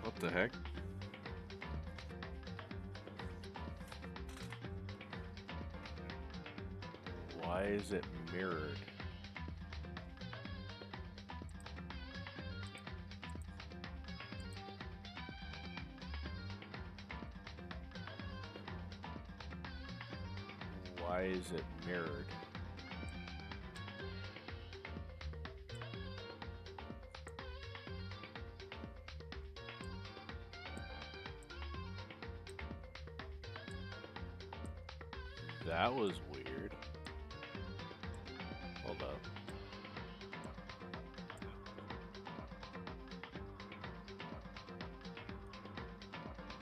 What the heck? Why is it mirrored? Why is it mirrored? That was weird. Hold up.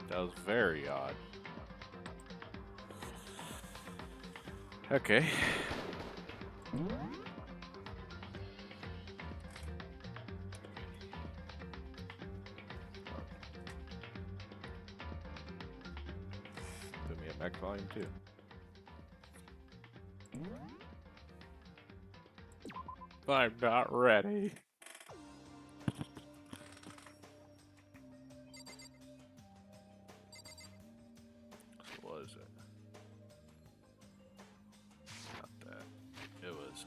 That was very odd. Okay. Put me a Mac volume too. I'm not ready. What was it? Not that. It was,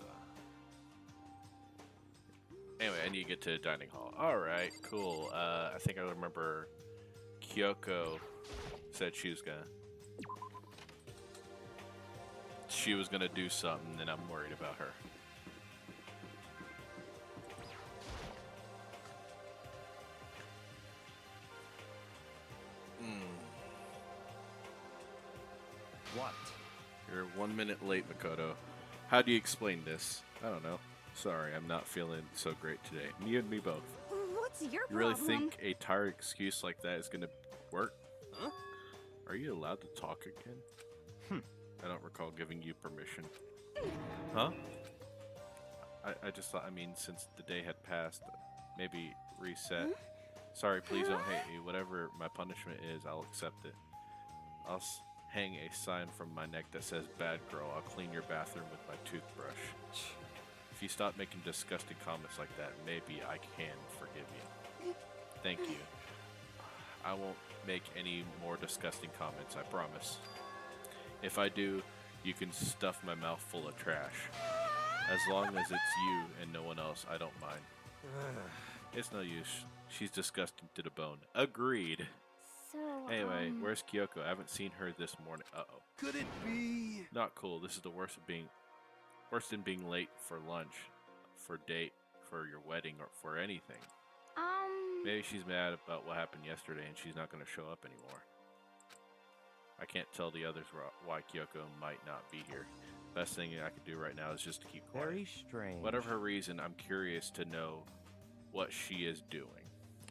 Anyway, I need to get to the dining hall. Alright, cool. I think I remember Kyoko said she was gonna do something, and I'm worried about her. What? You're 1 minute late, Makoto. How do you explain this? I don't know. Sorry, I'm not feeling so great today. Me and me both. What's your You really problem? think a tired excuse like that is gonna work? Huh? Are you allowed to talk again? I don't recall giving you permission. Huh? I just thought, I mean, since the day had passed, maybe reset. Sorry, please don't hate me. Whatever my punishment is, I'll accept it. I'll hang a sign from my neck that says, "Bad girl, I'll clean your bathroom with my toothbrush." If you stop making disgusting comments like that, maybe I can forgive you. Thank you. I won't make any more disgusting comments, I promise. If I do, you can stuff my mouth full of trash. As long as it's you and no one else, I don't mind. It's no use. She's disgusting to the bone. Agreed. So, Anyway, where's Kyoko? I haven't seen her this morning. Uh-oh. Could it be? Not cool. This is the worst than being late for lunch, for date, for your wedding, or for anything. Maybe she's mad about what happened yesterday and she's not going to show up anymore. I can't tell the others why Kyoko might not be here. Best thing I could do right now is just to keep quiet. Very strange. Whatever her reason, I'm curious to know what she is doing.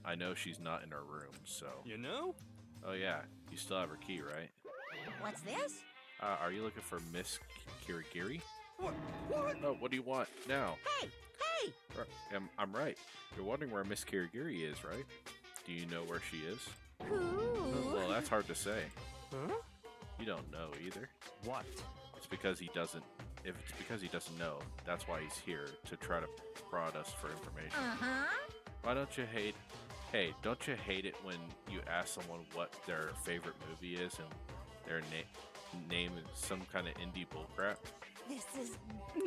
I know she's not in her room, so... You know? Oh yeah, you still have her key, right? what's this? Are you looking for Miss Kirigiri? What? Oh, what do you want now? Hey! Hey! I'm right. You're wondering where Miss Kirigiri is, right? Do you know where she is? Who? Well, that's hard to say. Huh? You don't know either. What? It's because he doesn't. If it's because he doesn't know, that's why he's here, to try to prod us for information. Uh-huh. Why don't you hate? Hey, don't you hate it when you ask someone what their favorite movie is and their name is some kind of indie bullcrap? This is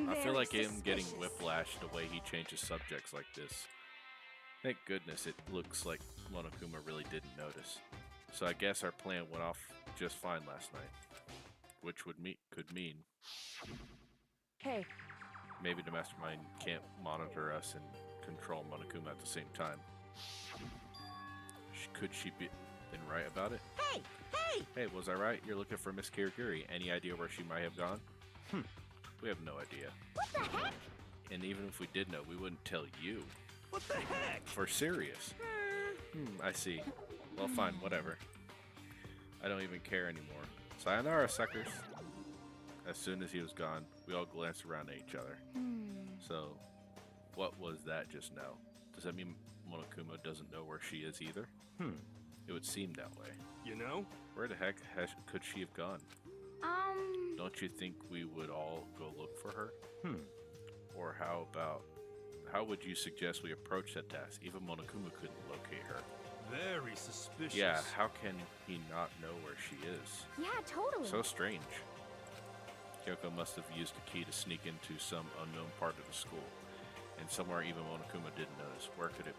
I feel like very him getting suspicious. whiplashed the way he changes subjects like this. Thank goodness it looks like Monokuma really didn't notice. So I guess our plan went off just fine last night. Which could mean Hey, maybe the mastermind can't monitor us and control Monokuma at the same time. Could she been right about it? hey, hey! Hey, was I right? You're looking for Miss Kirigiri. Any idea where she might have gone? We have no idea. What the heck? And even if we did know, we wouldn't tell you. What the heck? For serious. I see. Well, fine, whatever. I don't even care anymore. Sayonara, suckers. As soon as he was gone, we all glanced around at each other. So, what was that just now? Does that mean Monokuma doesn't know where she is either? It would seem that way. You know? Where the heck could she have gone? Don't you think we would all go look for her? Hmm. Or how would you suggest we approach that task? Even Monokuma couldn't locate her. Very suspicious. Yeah, how can he not know where she is? Yeah, totally. So strange. Kyoko must have used a key to sneak into some unknown part of the school. And somewhere even Monokuma didn't notice. Where could it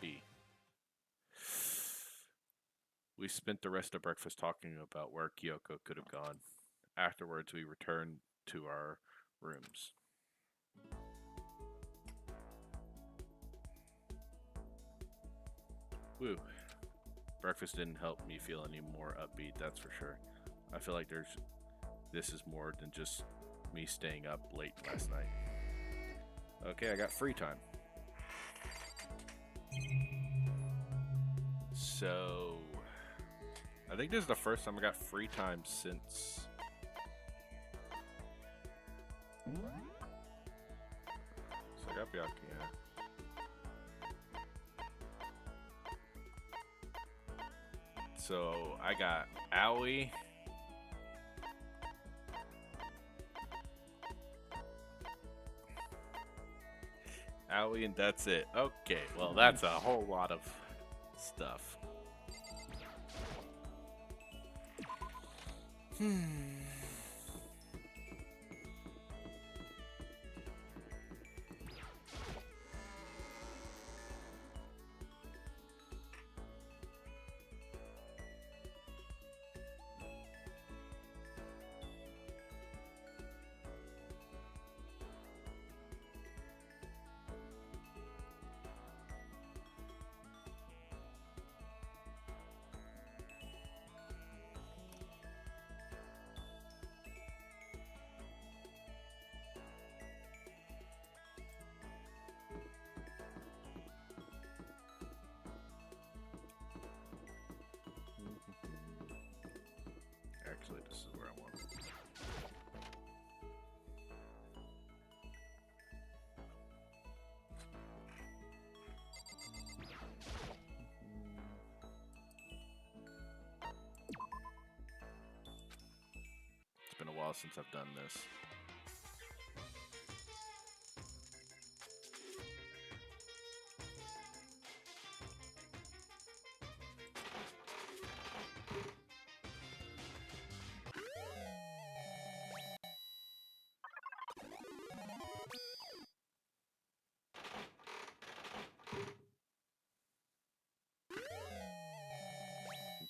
be? We spent the rest of breakfast talking about where Kyoko could have gone. Afterwards, we returned to our rooms. Woo. Breakfast didn't help me feel any more upbeat, that's for sure. I feel like this is more than just me staying up late last night. Okay, I got free time. So, I think this is the first time I got free time since... So I got Byakuya. So I got Aoi. Aoi, and that's it. Okay, well that's a whole lot of stuff. Actually, this is where I want it. It's been a while since I've done this.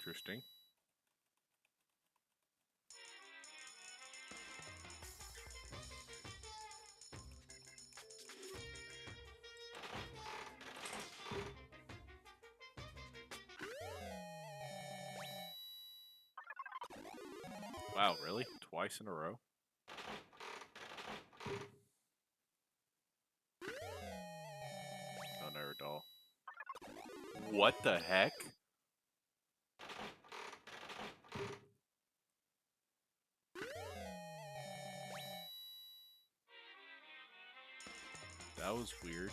Interesting. Wow, really? Twice in a row? Oh, never doll. What the heck? That was weird.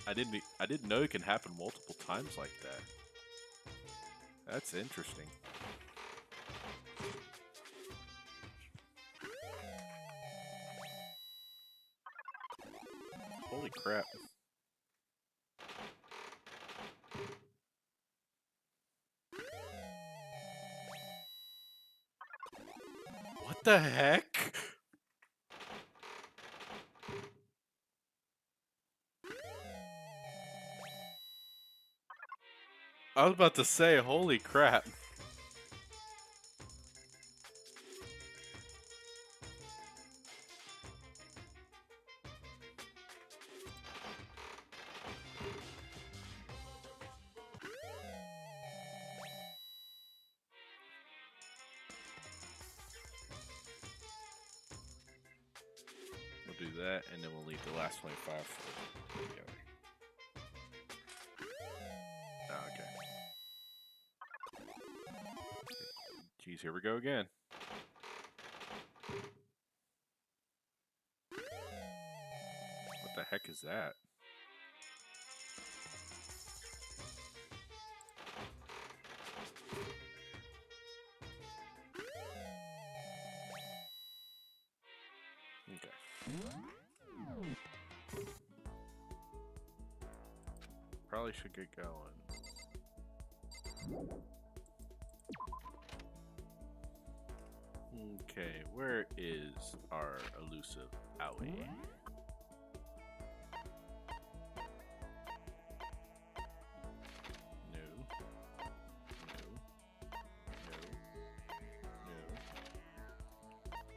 I didn't know it can happen multiple times like that. That's interesting. Holy crap. What the heck? I was about to say, holy crap. We'll do that, and then we'll leave the last 25 for the other. Oh, okay. Geez, here we go again. What the heck is that? Okay. Probably should get going. Okay, where is our elusive Owie? No.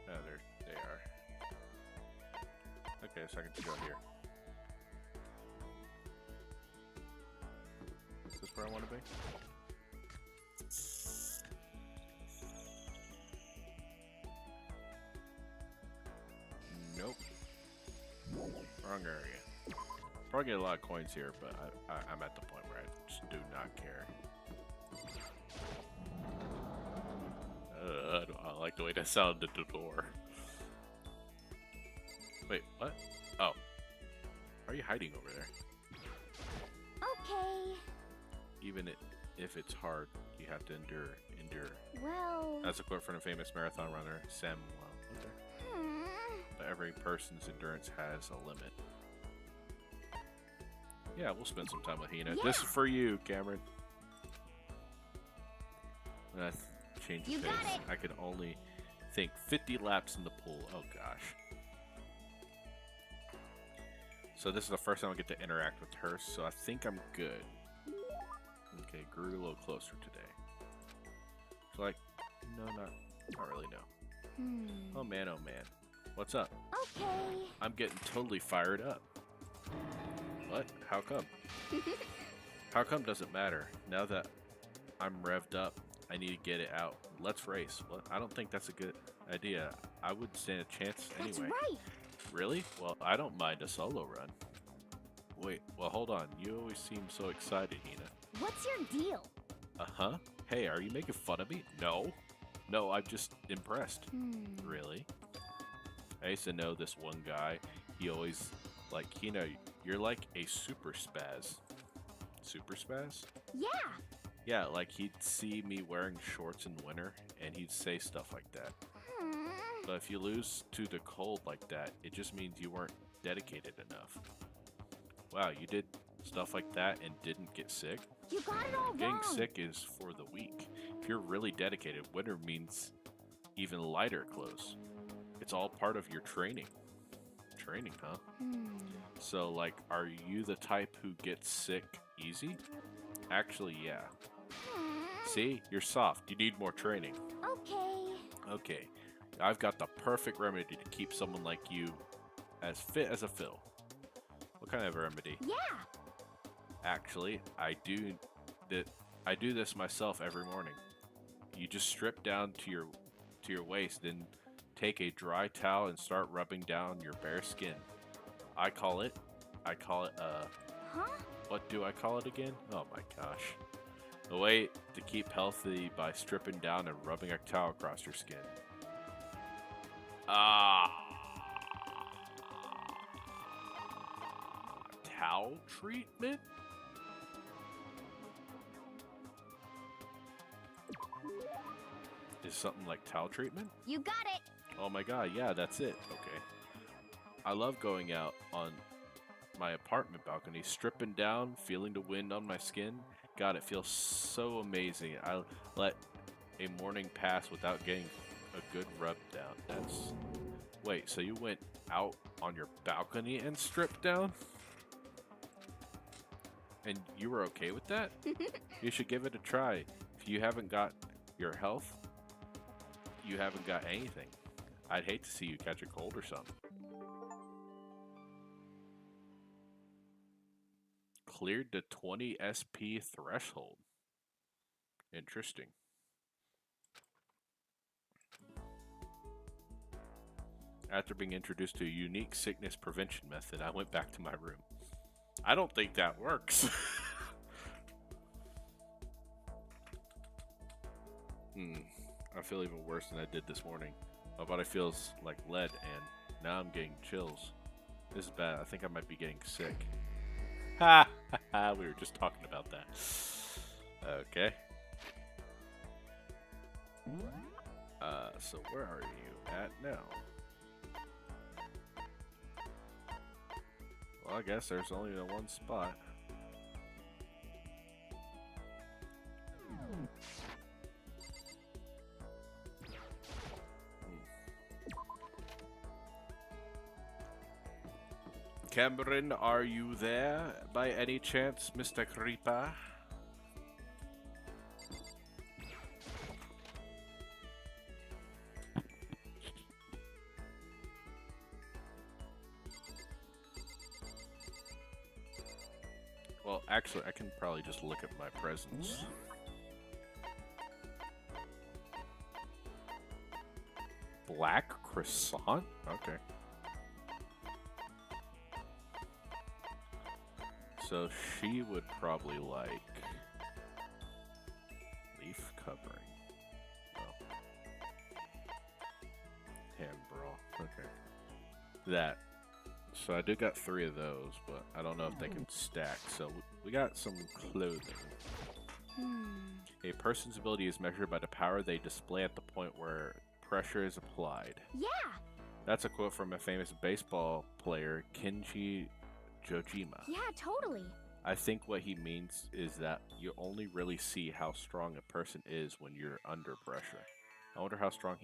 Oh, there they are. Okay, so I can go here. Is this where I want to be? Nope. Wrong area. Probably get a lot of coins here, but I'm at the point where I just do not care. I don't like the way that sounded at the door. Wait, what? Oh. Are you hiding over there? Okay. Even if it's hard, you have to endure. Well. That's a quote from a famous marathon runner, Samuel. But every person's endurance has a limit. Yeah, we'll spend some time with Hina. Yeah. This is for you, Cameron. When I change the You pace, got it. I can only think 50 laps in the pool. Oh gosh. So this is the first time I get to interact with her, so I think I'm good. Okay, grew a little closer today. So like, no, not really, no. Oh man, what's up? Okay. I'm getting totally fired up. What? How come? How come doesn't matter. Now that I'm revved up, I need to get it out. Let's race. What? I don't think that's a good idea. I would stand a chance anyway. That's right. Really? Well, I don't mind a solo run. Wait, well, hold on. You always seem so excited, Hina. What's your deal? Uh-huh. Hey, are you making fun of me? No. No, I'm just impressed. Really? I used to know this one guy. He always, like, Hina, you're like a super spaz. Super spaz? Yeah. Yeah, like he'd see me wearing shorts in winter, and he'd say stuff like that. But if you lose to the cold like that, it just means you weren't dedicated enough. Wow, you did stuff like that and didn't get sick? You got it all Getting wrong. sick is for the weak. If you're really dedicated, winter means even lighter clothes. It's all part of your training. Training, huh? So, like, are you the type who gets sick easy? Actually, yeah. See? You're soft. You need more training. Okay. Okay. I've got the perfect remedy to keep someone like you as fit as a fiddle. What kind of remedy? Yeah. Actually, I do this myself every morning. You just strip down to your waist, then take a dry towel and start rubbing down your bare skin. I call it Huh? what do I call it again? Oh my gosh. The way to keep healthy by stripping down and rubbing a towel across your skin. Towel treatment? Is something like towel treatment? You got it. Oh my god, yeah, that's it. Okay. I love going out on my apartment balcony, stripping down, feeling the wind on my skin. God, it feels so amazing. I let a morning pass without getting a good rub down. That's... Wait, so you went out on your balcony and stripped down? And you were okay with that? You should give it a try. If you haven't got your health, you haven't got anything. I'd hate to see you catch a cold or something. Cleared the 20 SP threshold. Interesting. After being introduced to a unique sickness prevention method, I went back to my room. I don't think that works. I feel even worse than I did this morning. My body feels like lead, and now I'm getting chills. This is bad. I think I might be getting sick. Ha! We were just talking about that. Okay. So where are you at now? Well, I guess there's only the one spot. Cameron, are you there by any chance, Mr. Creeper? Well, actually, I can probably just look at my presents. Black croissant? Okay. So she would probably like leaf covering. Oh. Ham brawl. Okay. That. So I do got 3 of those, but I don't know if they can stack. So we got some clothing. A person's ability is measured by the power they display at the point where pressure is applied. Yeah. That's a quote from a famous baseball player, Kenji Jojima. Yeah, totally. I think what he means is that you only really see how strong a person is when you're under pressure. I wonder how strong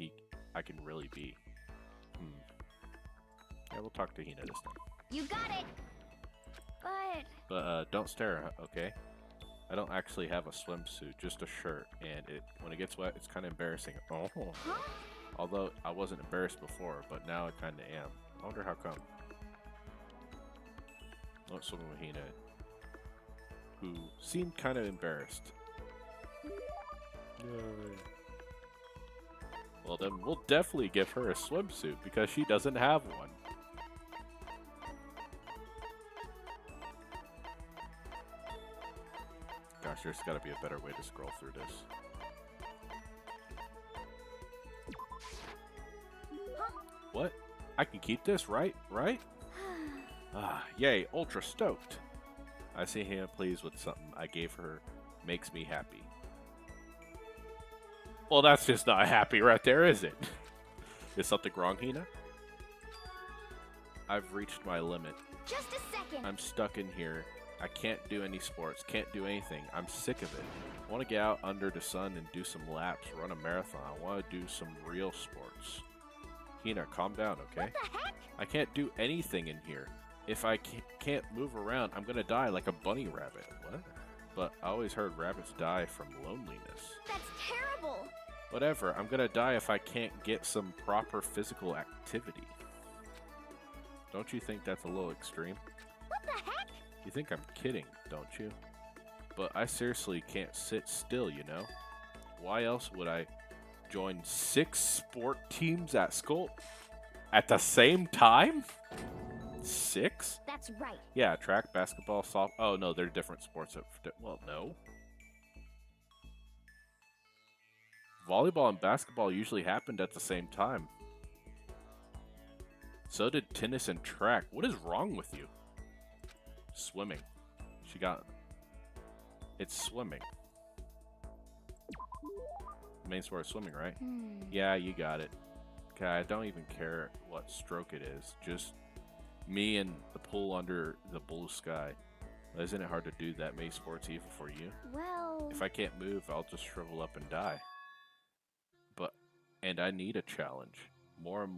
I can really be. Yeah, we'll talk to Hina this time. You got it. But don't stare, okay? I don't actually have a swimsuit, just a shirt, and when it gets wet, it's kind of embarrassing. Oh. Huh? Although I wasn't embarrassed before, but now I kind of am. I wonder how come. Not swimming with Hina, who seemed kind of embarrassed. Yay. Well, then we'll definitely give her a swimsuit because she doesn't have one. Gosh, there's got to be a better way to scroll through this. What? I can keep this, right? Right? Ah, yay, ultra stoked. I see Hina pleased with something I gave her makes me happy. Well, that's just not happy right there, is it? Is something wrong, Hina? I've reached my limit. Just a second. I'm stuck in here. I can't do any sports, can't do anything. I'm sick of it. I want to get out under the sun and do some laps, run a marathon. I want to do some real sports. Hina, calm down, okay? What the heck? I can't do anything in here. If I can't move around, I'm gonna die like a bunny rabbit. What? But I always heard rabbits die from loneliness. That's terrible. Whatever, I'm gonna die if I can't get some proper physical activity. Don't you think that's a little extreme? What the heck? You think I'm kidding, don't you? But I seriously can't sit still, you know? Why else would I join 6 sport teams at school at the same time? 6? That's right. Yeah, track, basketball, soft. Oh no, they're different sports. Well, no. Volleyball and basketball usually happened at the same time. So did tennis and track. What is wrong with you? Swimming. She got... It's swimming. Main sport is swimming, right? Yeah, you got it. Okay, I don't even care what stroke it is. Just me and the pool under the blue sky. Isn't it hard to do that many sports even for you? Well... If I can't move, I'll just shrivel up and die. And I need a challenge. More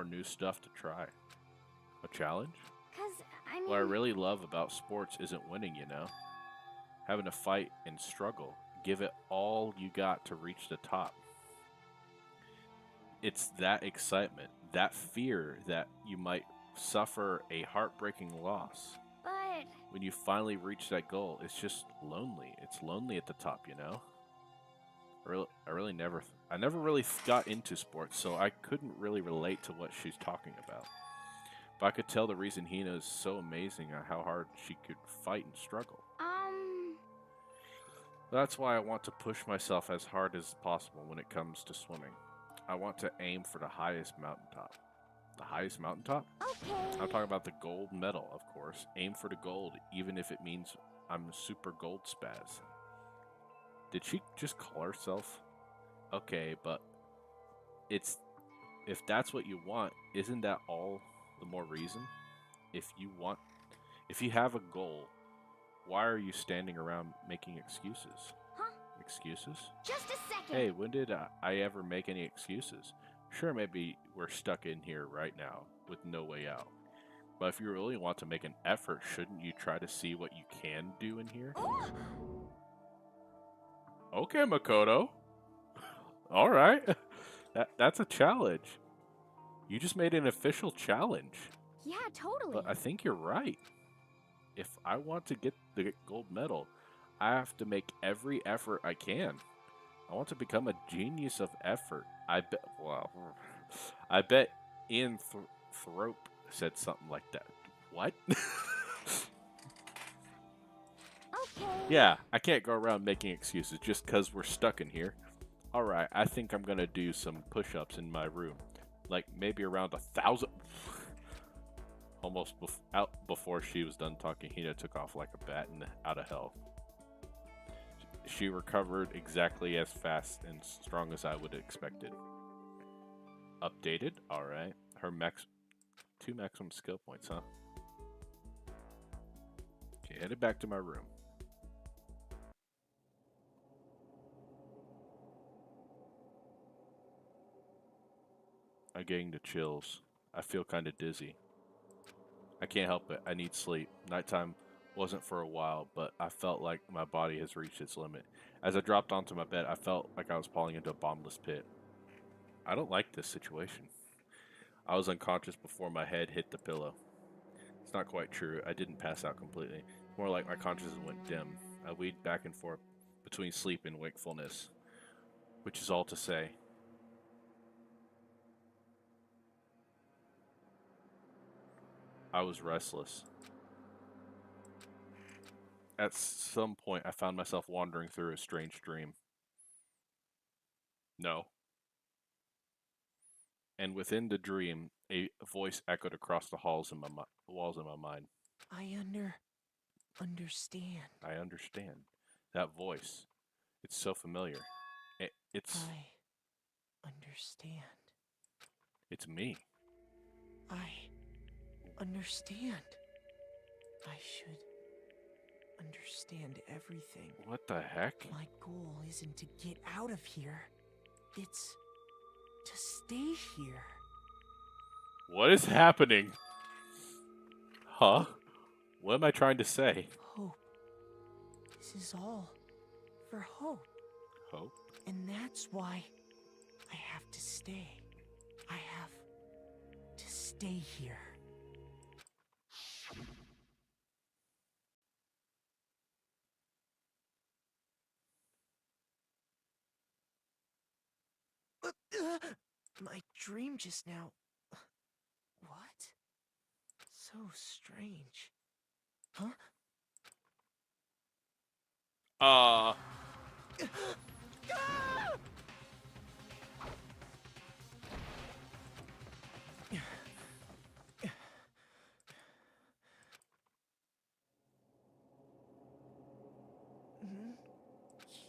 new stuff to try. A challenge? 'Cause, I mean... What I really love about sports isn't winning, you know? Having to fight and struggle. Give it all you got to reach the top. It's that excitement, that fear that you might suffer a heartbreaking loss. But... When you finally reach that goal, it's just lonely. It's lonely at the top, you know? I never really got into sports, so I couldn't really relate to what she's talking about. But I could tell the reason Hina is so amazing at how hard she could fight and struggle. That's why I want to push myself as hard as possible when it comes to swimming. I want to aim for the highest mountaintop. The highest mountaintop? Okay. I'm talking about the gold medal, of course. Aim for the gold, even if it means I'm a super gold spaz. Did she just call herself? Okay, but if that's what you want, isn't that all the more reason? If you want If you have a goal, why are you standing around making excuses? Huh? Excuses? Just a second. Hey, when did I ever make any excuses? Sure, maybe we're stuck in here right now with no way out. But if you really want to make an effort, shouldn't you try to see what you can do in here? Oh! Okay, Makoto. All right. That's a challenge. You just made an official challenge. Yeah, totally. But I think you're right. If I want to get the gold medal, I have to make every effort I can. I want to become a genius of effort. I bet. Well, I bet Ian Thrope said something like that. What? Okay. Yeah, I can't go around making excuses just because we're stuck in here. Alright, I think I'm gonna do some push-ups in my room. Like, maybe around 1,000... Almost out before she was done talking, Hina took off like a bat out of hell. She recovered exactly as fast and strong as I would have expected. Updated? Alright. Her 2 maximum skill points, huh? Okay, headed back to my room. I'm getting the chills. I feel kind of dizzy. I can't help it. I need sleep. Nighttime wasn't for a while, but I felt like my body has reached its limit. As I dropped onto my bed, I felt like I was falling into a bottomless pit. I don't like this situation. I was unconscious before my head hit the pillow. It's not quite true. I didn't pass out completely. More like my consciousness went dim. I weaved back and forth between sleep and wakefulness, which is all to say, I was restless. At some point, I found myself wandering through a strange dream. No. And within the dream, a voice echoed across the walls in my mind. I understand. I understand. That voice. It's so familiar. It's I understand. it's me. I understand. I should understand everything. What the heck? My goal isn't to get out of here. It's to stay here. What is happening? Huh? What am I trying to say? Hope. This is all for hope. Hope? And that's why I have to stay. I have to stay here. My dream just now. What? So strange. Huh?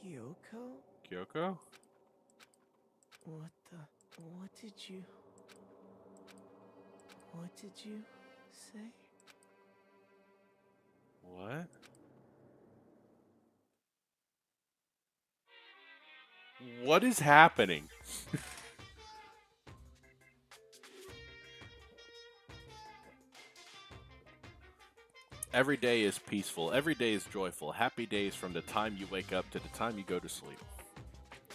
Kyoko? Kyoko? What did you say? What? What is happening? Every day is peaceful. Every day is joyful. Happy days from the time you wake up to the time you go to sleep.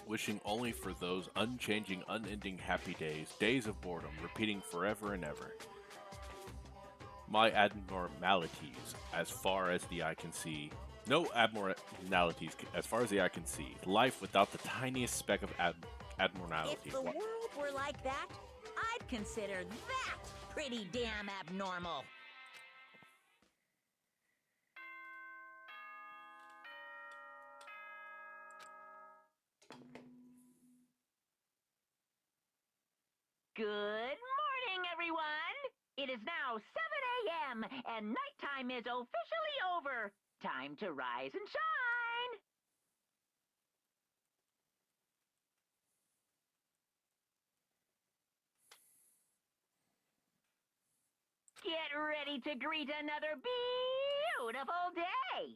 Wishing only for those unchanging, unending happy days. Days of boredom, repeating forever and ever. My abnormalities, as far as the eye can see. No abnormalities as far as the eye can see. Life without the tiniest speck of abnormality. If the world were like that, I'd consider that pretty damn abnormal. Good morning, everyone! It is now 7 a.m. and nighttime is officially over. Time to rise and shine! Get ready to greet another beautiful beautiful day.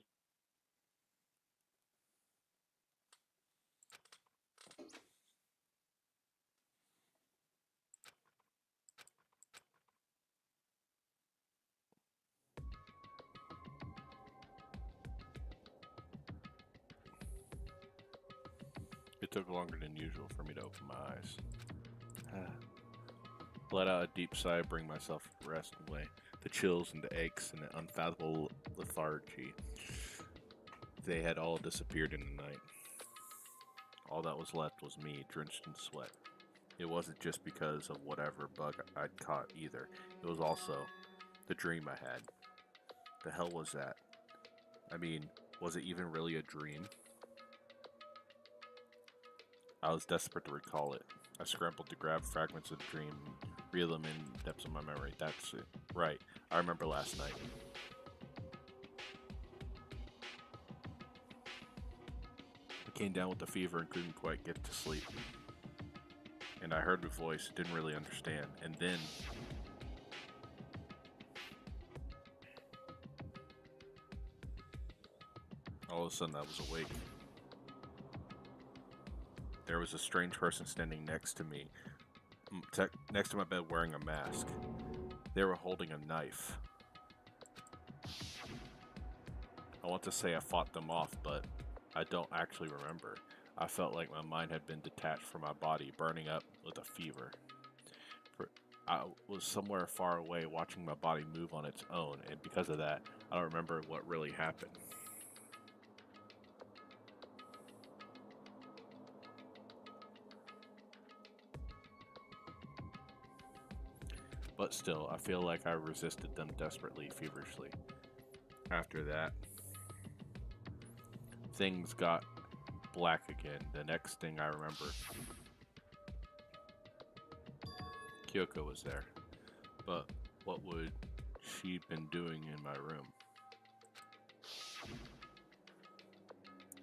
It took longer than usual for me to open my eyes. Let out a deep sigh, bring myself to rest away. The chills and the aches and the unfathomable lethargy. They had all disappeared in the night. All that was left was me, drenched in sweat. It wasn't just because of whatever bug I'd caught either. It was also the dream I had. The hell was that? I mean, was it even really a dream? I was desperate to recall it. I scrambled to grab fragments of the dream and reel them in the depths of my memory. That's it. Right. I remember last night. I came down with a fever and couldn't quite get to sleep. And I heard a voice, didn't really understand. And then all of a sudden I was awake. There was a strange person standing next to me, next to my bed wearing a mask. They were holding a knife. I want to say I fought them off, but I don't actually remember. I felt like my mind had been detached from my body, burning up with a fever. I was somewhere far away watching my body move on its own, and because of that, I don't remember what really happened. But still, I feel like I resisted them desperately, feverishly. After that, things got black again. The next thing I remember, Kyoko was there. But what would she been doing in my room?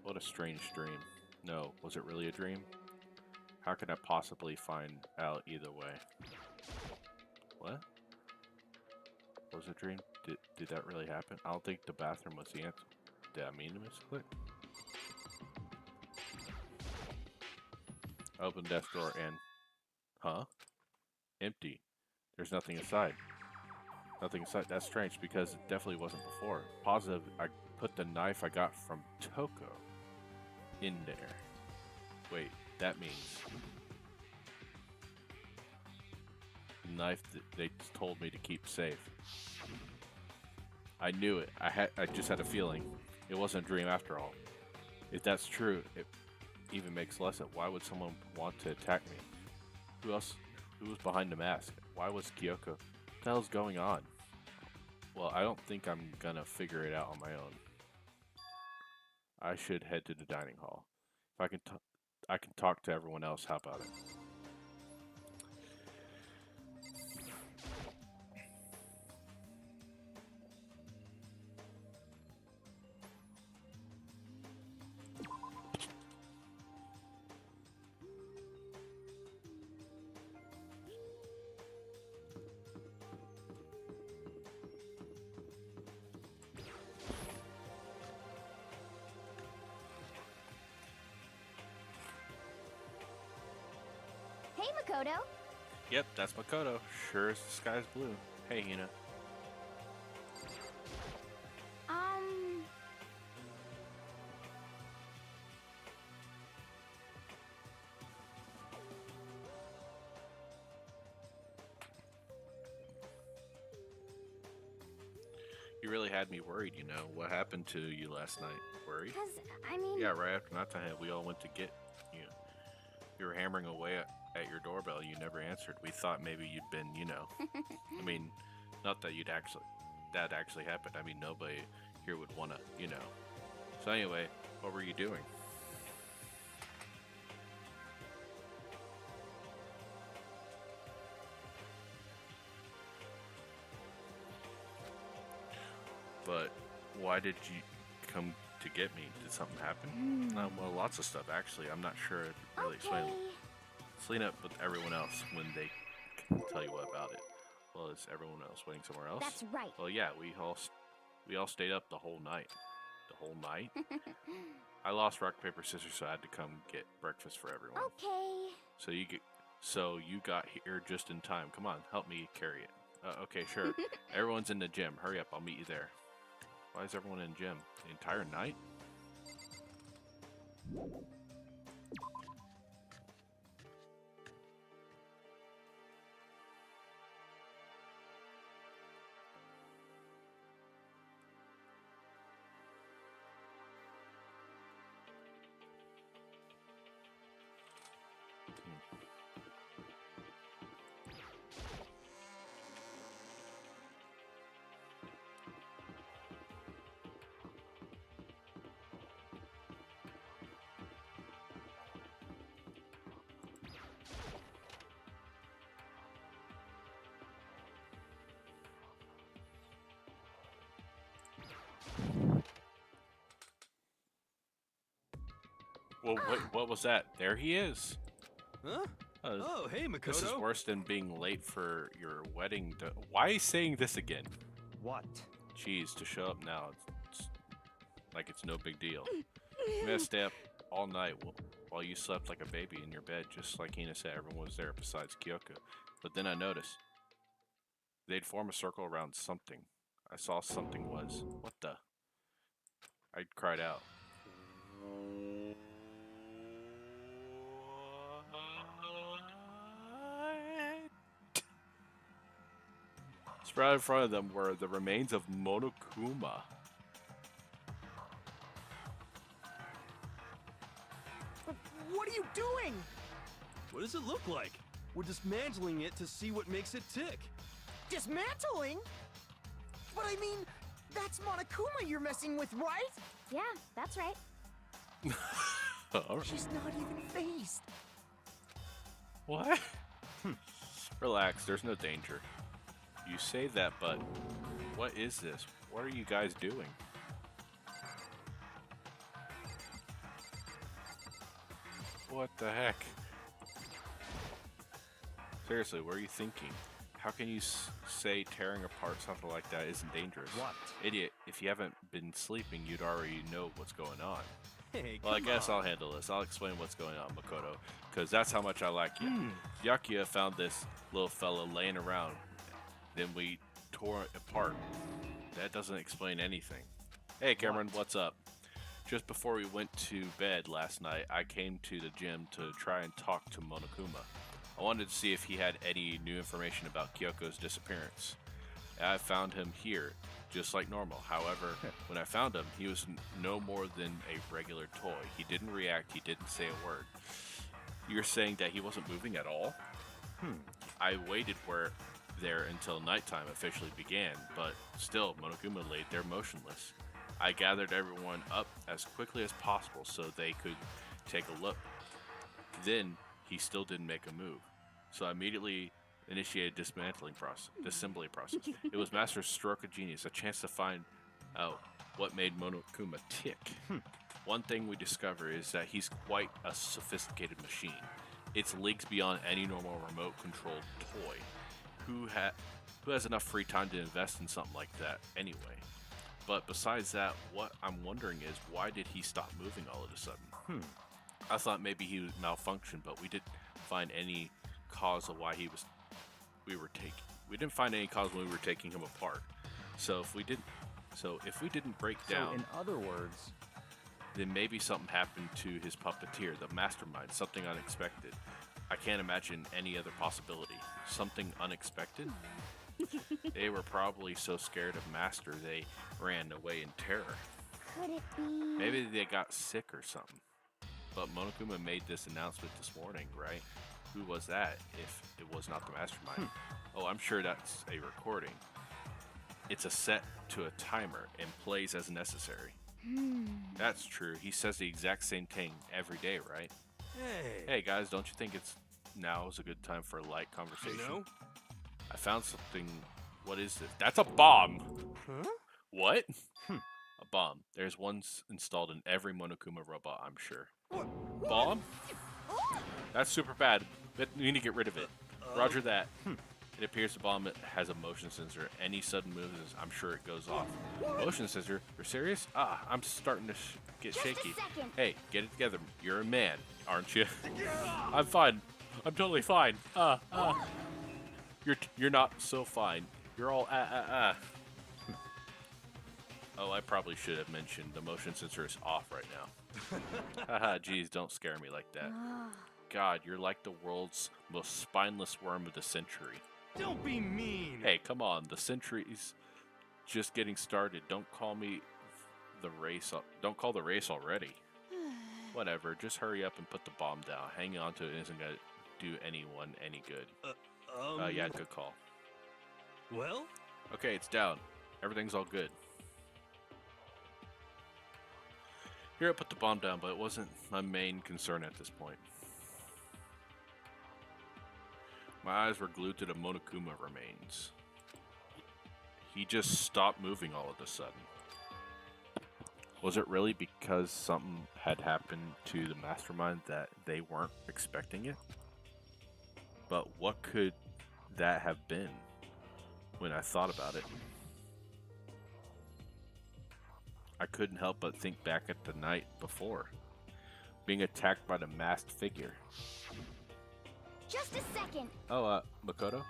What a strange dream. No, was it really a dream? How could I possibly find out either way? What? Was it a dream? Did that really happen? I don't think the bathroom was the answer. Did I mean to misclick? I opened the desk door and... Huh? Empty. There's nothing inside. Nothing inside. That's strange because it definitely wasn't before. Positive, I put the knife I got from Toko in there. Wait, that means... the knife that they told me to keep safe. I knew it. I just had a feeling. It wasn't a dream after all. If that's true, it even makes less sense. Why would someone want to attack me? Who else? Who was behind the mask? Why was Kyoko? What the hell's going on? Well, I don't think I'm gonna figure it out on my own. I should head to the dining hall. If I can talk to everyone else. How about it? Hey, Makoto. Yep, that's Makoto. Sure as the sky's blue. Hey, Hina. You really had me worried, you know. What happened to you last night? Worried? 'Cause, I mean... Yeah, right after night time, we all went to get you. You were hammering away at your doorbell. You never answered. We thought maybe you'd been, you know. I mean, not that that actually happened. I mean, nobody here would want to, you know. So anyway, what were you doing? But why did you come to get me? Did something happen? Well, lots of stuff actually. I'm not sure I really explain. Okay. Clean up with everyone else when they can tell you what about it. Well, is everyone else waiting somewhere else? That's right. Well, yeah, we all We all stayed up the whole night. The whole night? I lost rock, paper, scissors, so I had to come get breakfast for everyone. Okay. So you got here just in time. Come on, help me carry it. Okay, sure. Everyone's in the gym. Hurry up, I'll meet you there. Why is everyone in gym? The entire night? Well, wait, what was that? There he is. Huh? Oh, hey, Makoto. This is worse than being late for your wedding. Why are you saying this again? What? Jeez, to show up now, it's like it's no big deal. I'm gonna stay up all night while you slept like a baby in your bed, just like Hina said. Everyone was there besides Kyoko. But then I noticed they'd form a circle around something. I saw something was. What the? I cried out. Spread in front of them were the remains of Monokuma. What are you doing? What does it look like? We're dismantling it to see what makes it tick. Dismantling? But I mean, that's Monokuma you're messing with, right? Yeah, that's right. Alright. She's not even phased. What? Relax, there's no danger. You say that, but what is this? What are you guys doing? What the heck? Seriously, what are you thinking? How can you say tearing apart something like that isn't dangerous? What? Idiot, if you haven't been sleeping, you'd already know what's going on. Hey, Well, I come guess on. I'll handle this. I'll explain what's going on, Makoto, because that's how much I like you. Yakuya found this little fella laying around. Then we tore it apart. That doesn't explain anything. Hey, Cameron, what's up? Just before we went to bed last night, I came to the gym to try and talk to Monokuma. I wanted to see if he had any new information about Kyoko's disappearance. I found him here, just like normal. However, when I found him, he was no more than a regular toy. He didn't react, he didn't say a word. You're saying that he wasn't moving at all? I waited there until nighttime officially began, but still, Monokuma laid there motionless. I gathered everyone up as quickly as possible so they could take a look. Then, he still didn't make a move. So I immediately initiated disassembly process. It was Master's stroke of genius, a chance to find out what made Monokuma tick. One thing we discover is that he's quite a sophisticated machine. It's leagues beyond any normal remote-controlled toy. Who has enough free time to invest in something like that anyway? But besides that, what I'm wondering is, why did he stop moving all of a sudden? I thought maybe he was malfunctioned, but we didn't find any cause of why we didn't find any cause when we were taking him apart. So if we didn't break down, So, in other words, then maybe something happened to his puppeteer, the mastermind, something unexpected. I can't imagine any other possibility. Something unexpected? They were probably so scared of Master they ran away in terror. Could it be? Maybe they got sick or something. But Monokuma made this announcement this morning, right? Who was that if it was not the mastermind? Oh, I'm sure that's a recording. It's a set to a timer and plays as necessary. That's true. He says the exact same thing every day, right? Hey. Hey guys, don't you think now is a good time for a light conversation? You know? I found something. What is this? That's a bomb! Huh? What? A bomb. There's one installed in every Monokuma robot, I'm sure. Bomb? That's super bad. But we need to get rid of it. Roger that. It appears the bomb has a motion sensor. Any sudden moves, I'm sure it goes off. Motion sensor? You're serious? Ah, I'm starting to get Just shaky. a second. Hey, get it together. You're a man, aren't you? I'm fine. I'm totally fine. You're not so fine. You're all Oh, I probably should have mentioned the motion sensor is off right now. Haha, geez, don't scare me like that. God, you're like the world's most spineless worm of the century. Don't be mean. Hey, come on, the century's just getting started. Don't call me the race. Don't call the race already. Whatever, just hurry up and put the bomb down. Hanging on to it isn't gonna do anyone any good. Yeah, good call. Well? Okay, it's down. Everything's all good. Here, I put the bomb down, but it wasn't my main concern at this point. My eyes were glued to the Monokuma remains. He just stopped moving all of a sudden. Was it really because something had happened to the mastermind that they weren't expecting it? But what could that have been when I thought about it? I couldn't help but think back at the night before, being attacked by the masked figure. Just a second. Oh, Makoto?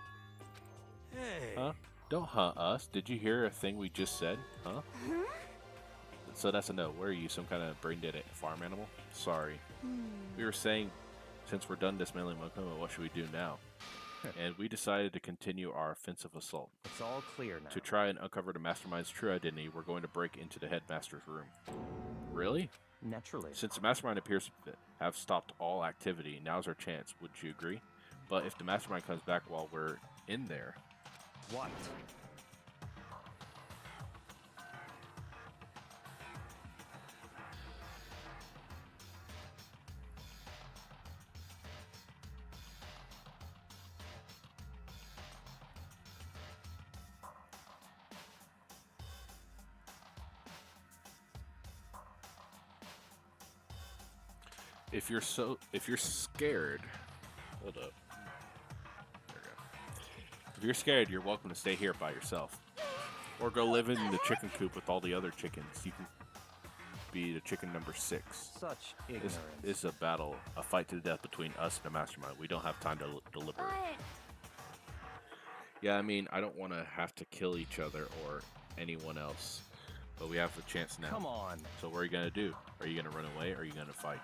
Hey. Huh? Don't hunt us. Did you hear a thing we just said? Huh? So that's a no. Where are you? Some kind of brain-dead farm animal? Sorry. We were saying, since we're done dismantling Monokuma, what should we do now? And we decided to continue our offensive assault. It's all clear now. To try and uncover the mastermind's true identity, we're going to break into the headmaster's room. Really? Naturally. Since the mastermind appears to have stopped all activity, now's our chance. Would you agree? But if the mastermind comes back while we're in there... What? If you're scared, hold up. There we go. If you're scared, you're welcome to stay here by yourself, or go live in the chicken coop with all the other chickens. You can be the chicken number 6. Such ignorance. This is a battle, a fight to the death between us and the mastermind. We don't have time to deliberate. But Yeah, I mean, I don't want to have to kill each other or anyone else, but we have the chance now. Come on. So what are you gonna do? Are you gonna run away or are you gonna fight?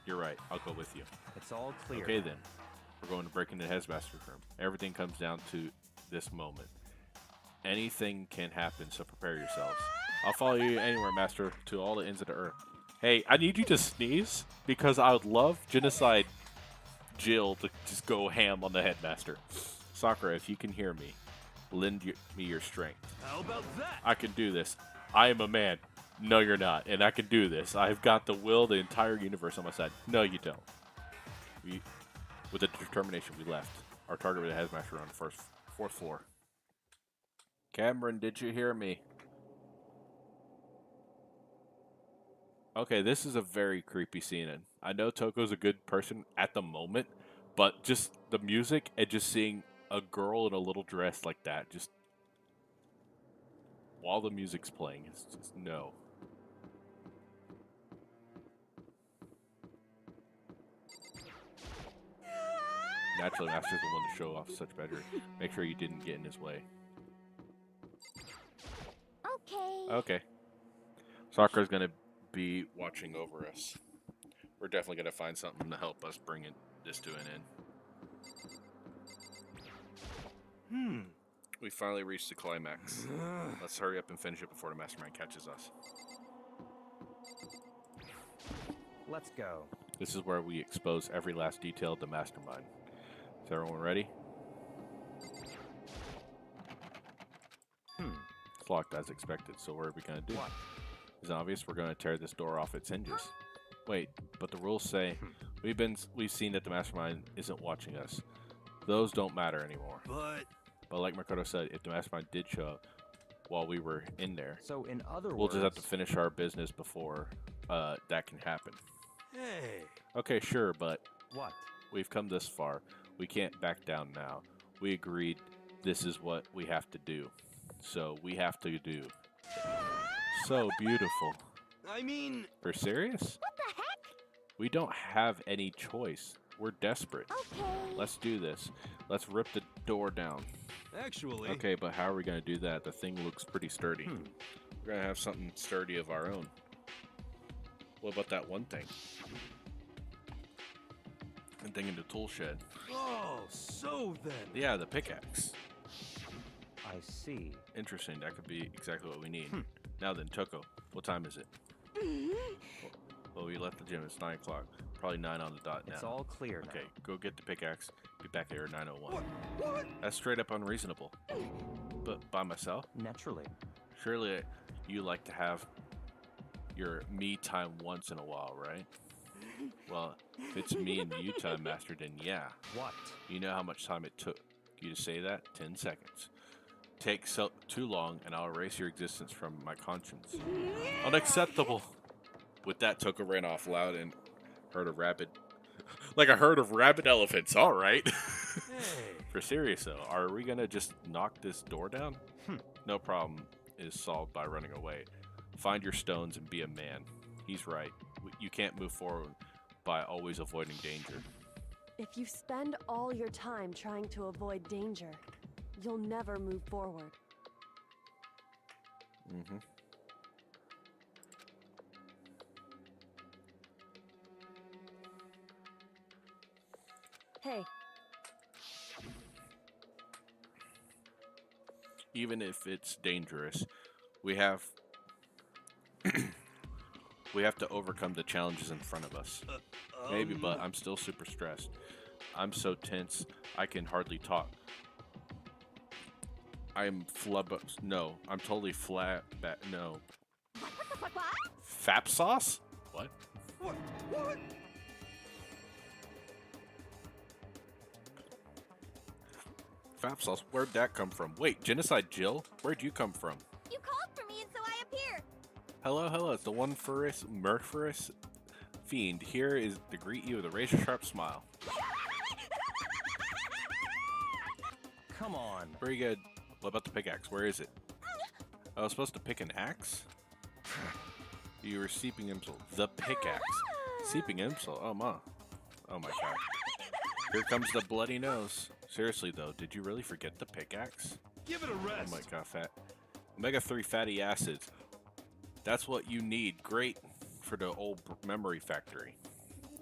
You're right. I'll go with you. It's all clear. Okay then. We're going to break into the headmaster's room. Everything comes down to this moment. Anything can happen, so prepare yourselves. I'll follow you anywhere, Master, to all the ends of the earth. Hey, I need you to sneeze because I would love Genocide Jill to just go ham on the headmaster. Sakura, if you can hear me, lend me your strength. How about that? I can do this. I am a man. No, you're not. And I can do this. I've got the will, the entire universe on my side. No, you don't. With the determination, we left. Our target was the headmaster on the fourth floor. Cameron, did you hear me? Okay, this is a very creepy scene. And I know Toko's a good person at the moment, but just the music and just seeing a girl in a little dress like that, just while the music's playing, it's just no. Naturally, Master's the one to show off such better. Make sure you didn't get in his way. okay. Okay. Sakura's gonna be watching over us. We're definitely gonna find something to help us bring this to an end. We finally reached the climax. Let's hurry up and finish it before the mastermind catches us. Let's go. This is where we expose every last detail of the mastermind. Is everyone ready? It's locked as expected, so what are we gonna do? What? It's obvious we're gonna tear this door off its hinges. Wait, but the rules say we've seen that the mastermind isn't watching us. Those don't matter anymore. But like Makoto said, if the mastermind did show up while we were in there, So in other we'll words, just have to finish our business before that can happen. Hey. Okay, sure, but what? we've come this far. We can't back down now. we agreed this is what we have to do. So we have to do. So beautiful. I mean, For serious? What the heck? We don't have any choice. We're desperate. Okay. Let's do this. Let's rip the door down. actually. Okay, but how are we going to do that? The thing looks pretty sturdy. We're going to have something sturdy of our own. What about that one thing? And thing in the tool shed. Oh, so then. Yeah, the pickaxe. I see. Interesting. That could be exactly what we need. Now then, Toko, what time is it? Well, we left the gym. It's 9 o'clock. Probably 9 on the dot now. It's all clear now. Okay, go get the pickaxe. Be back here at 9:01. What? That's straight up unreasonable. But by myself? Naturally. Surely you like to have your me time once in a while, right? Well, if it's me and you time, Master, then yeah. What? You know how much time it took you to say that? 10 seconds. Take too long, and I'll erase your existence from my conscience. Unacceptable. With that, Toko ran off loud and heard a rabid... like a herd of rabid elephants. All right. Hey. For serious, though, are we going to just knock this door down? No problem is solved by running away. Find your stones and be a man. He's right. You can't move forward by always avoiding danger. If you spend all your time trying to avoid danger, you'll never move forward. Mm-hmm. Hey, Even if it's dangerous, we have we have to overcome the challenges in front of us. Maybe, but I'm still super stressed. I'm so tense, I can hardly talk. I'm no, I'm totally flat. No. What? Fap sauce? What? What? Fap sauce? Where'd that come from? Wait, Genocide Jill? Where'd you come from? You called for me and so I appear. Hello, it's the one murderous fiend. Here is to greet you with a razor-sharp smile. Come on. Very good. What about the pickaxe? Where is it? I was supposed to pick an axe? You were seeping insult. The pickaxe. Seeping insult. Oh my god. Here comes the bloody nose. Seriously though, did you really forget the pickaxe? Give it a Oh rest. my god, omega-3 fatty acids. That's what you need. Great for the old memory factory.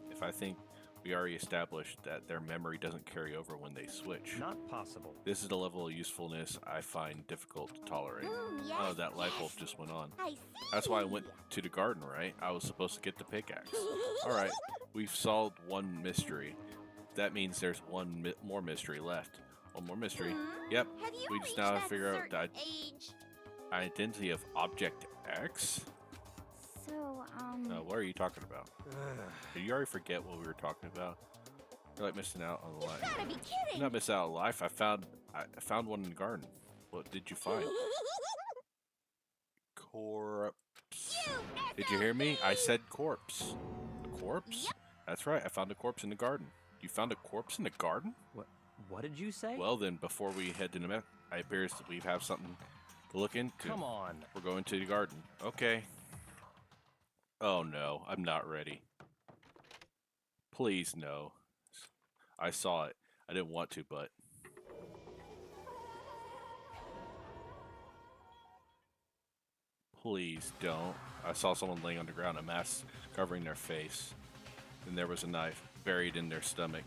If I think we already established that their memory doesn't carry over when they switch. Not possible. This is the level of usefulness I find difficult to tolerate. Yes, Oh, that light bulb yes. just went on. I see. That's why I went to the garden, right? I was supposed to get the pickaxe. Alright, we've solved one mystery. That means there's one more mystery left. One more mystery. Yep, Have you we just reached now that figure out the certain age? identity of Object X. So, What are you talking about? Did you already forget what we were talking about? You're like missing out on life. gotta be I'm kidding. not missing out on life. I found one in the garden. What did you find? Corpse. Did you hear me? I said corpse. A corpse? Yep. That's right. I found a corpse in the garden. You found a corpse in the garden? What did you say? Well then, before we head to the map, it appears that we have something to look into. Come on. We're going to the garden. Okay. Oh no, I'm not ready. Please no. I saw it. I didn't want to, but... Please don't. I saw someone laying on the ground, a mask covering their face. And there was a knife buried in their stomach.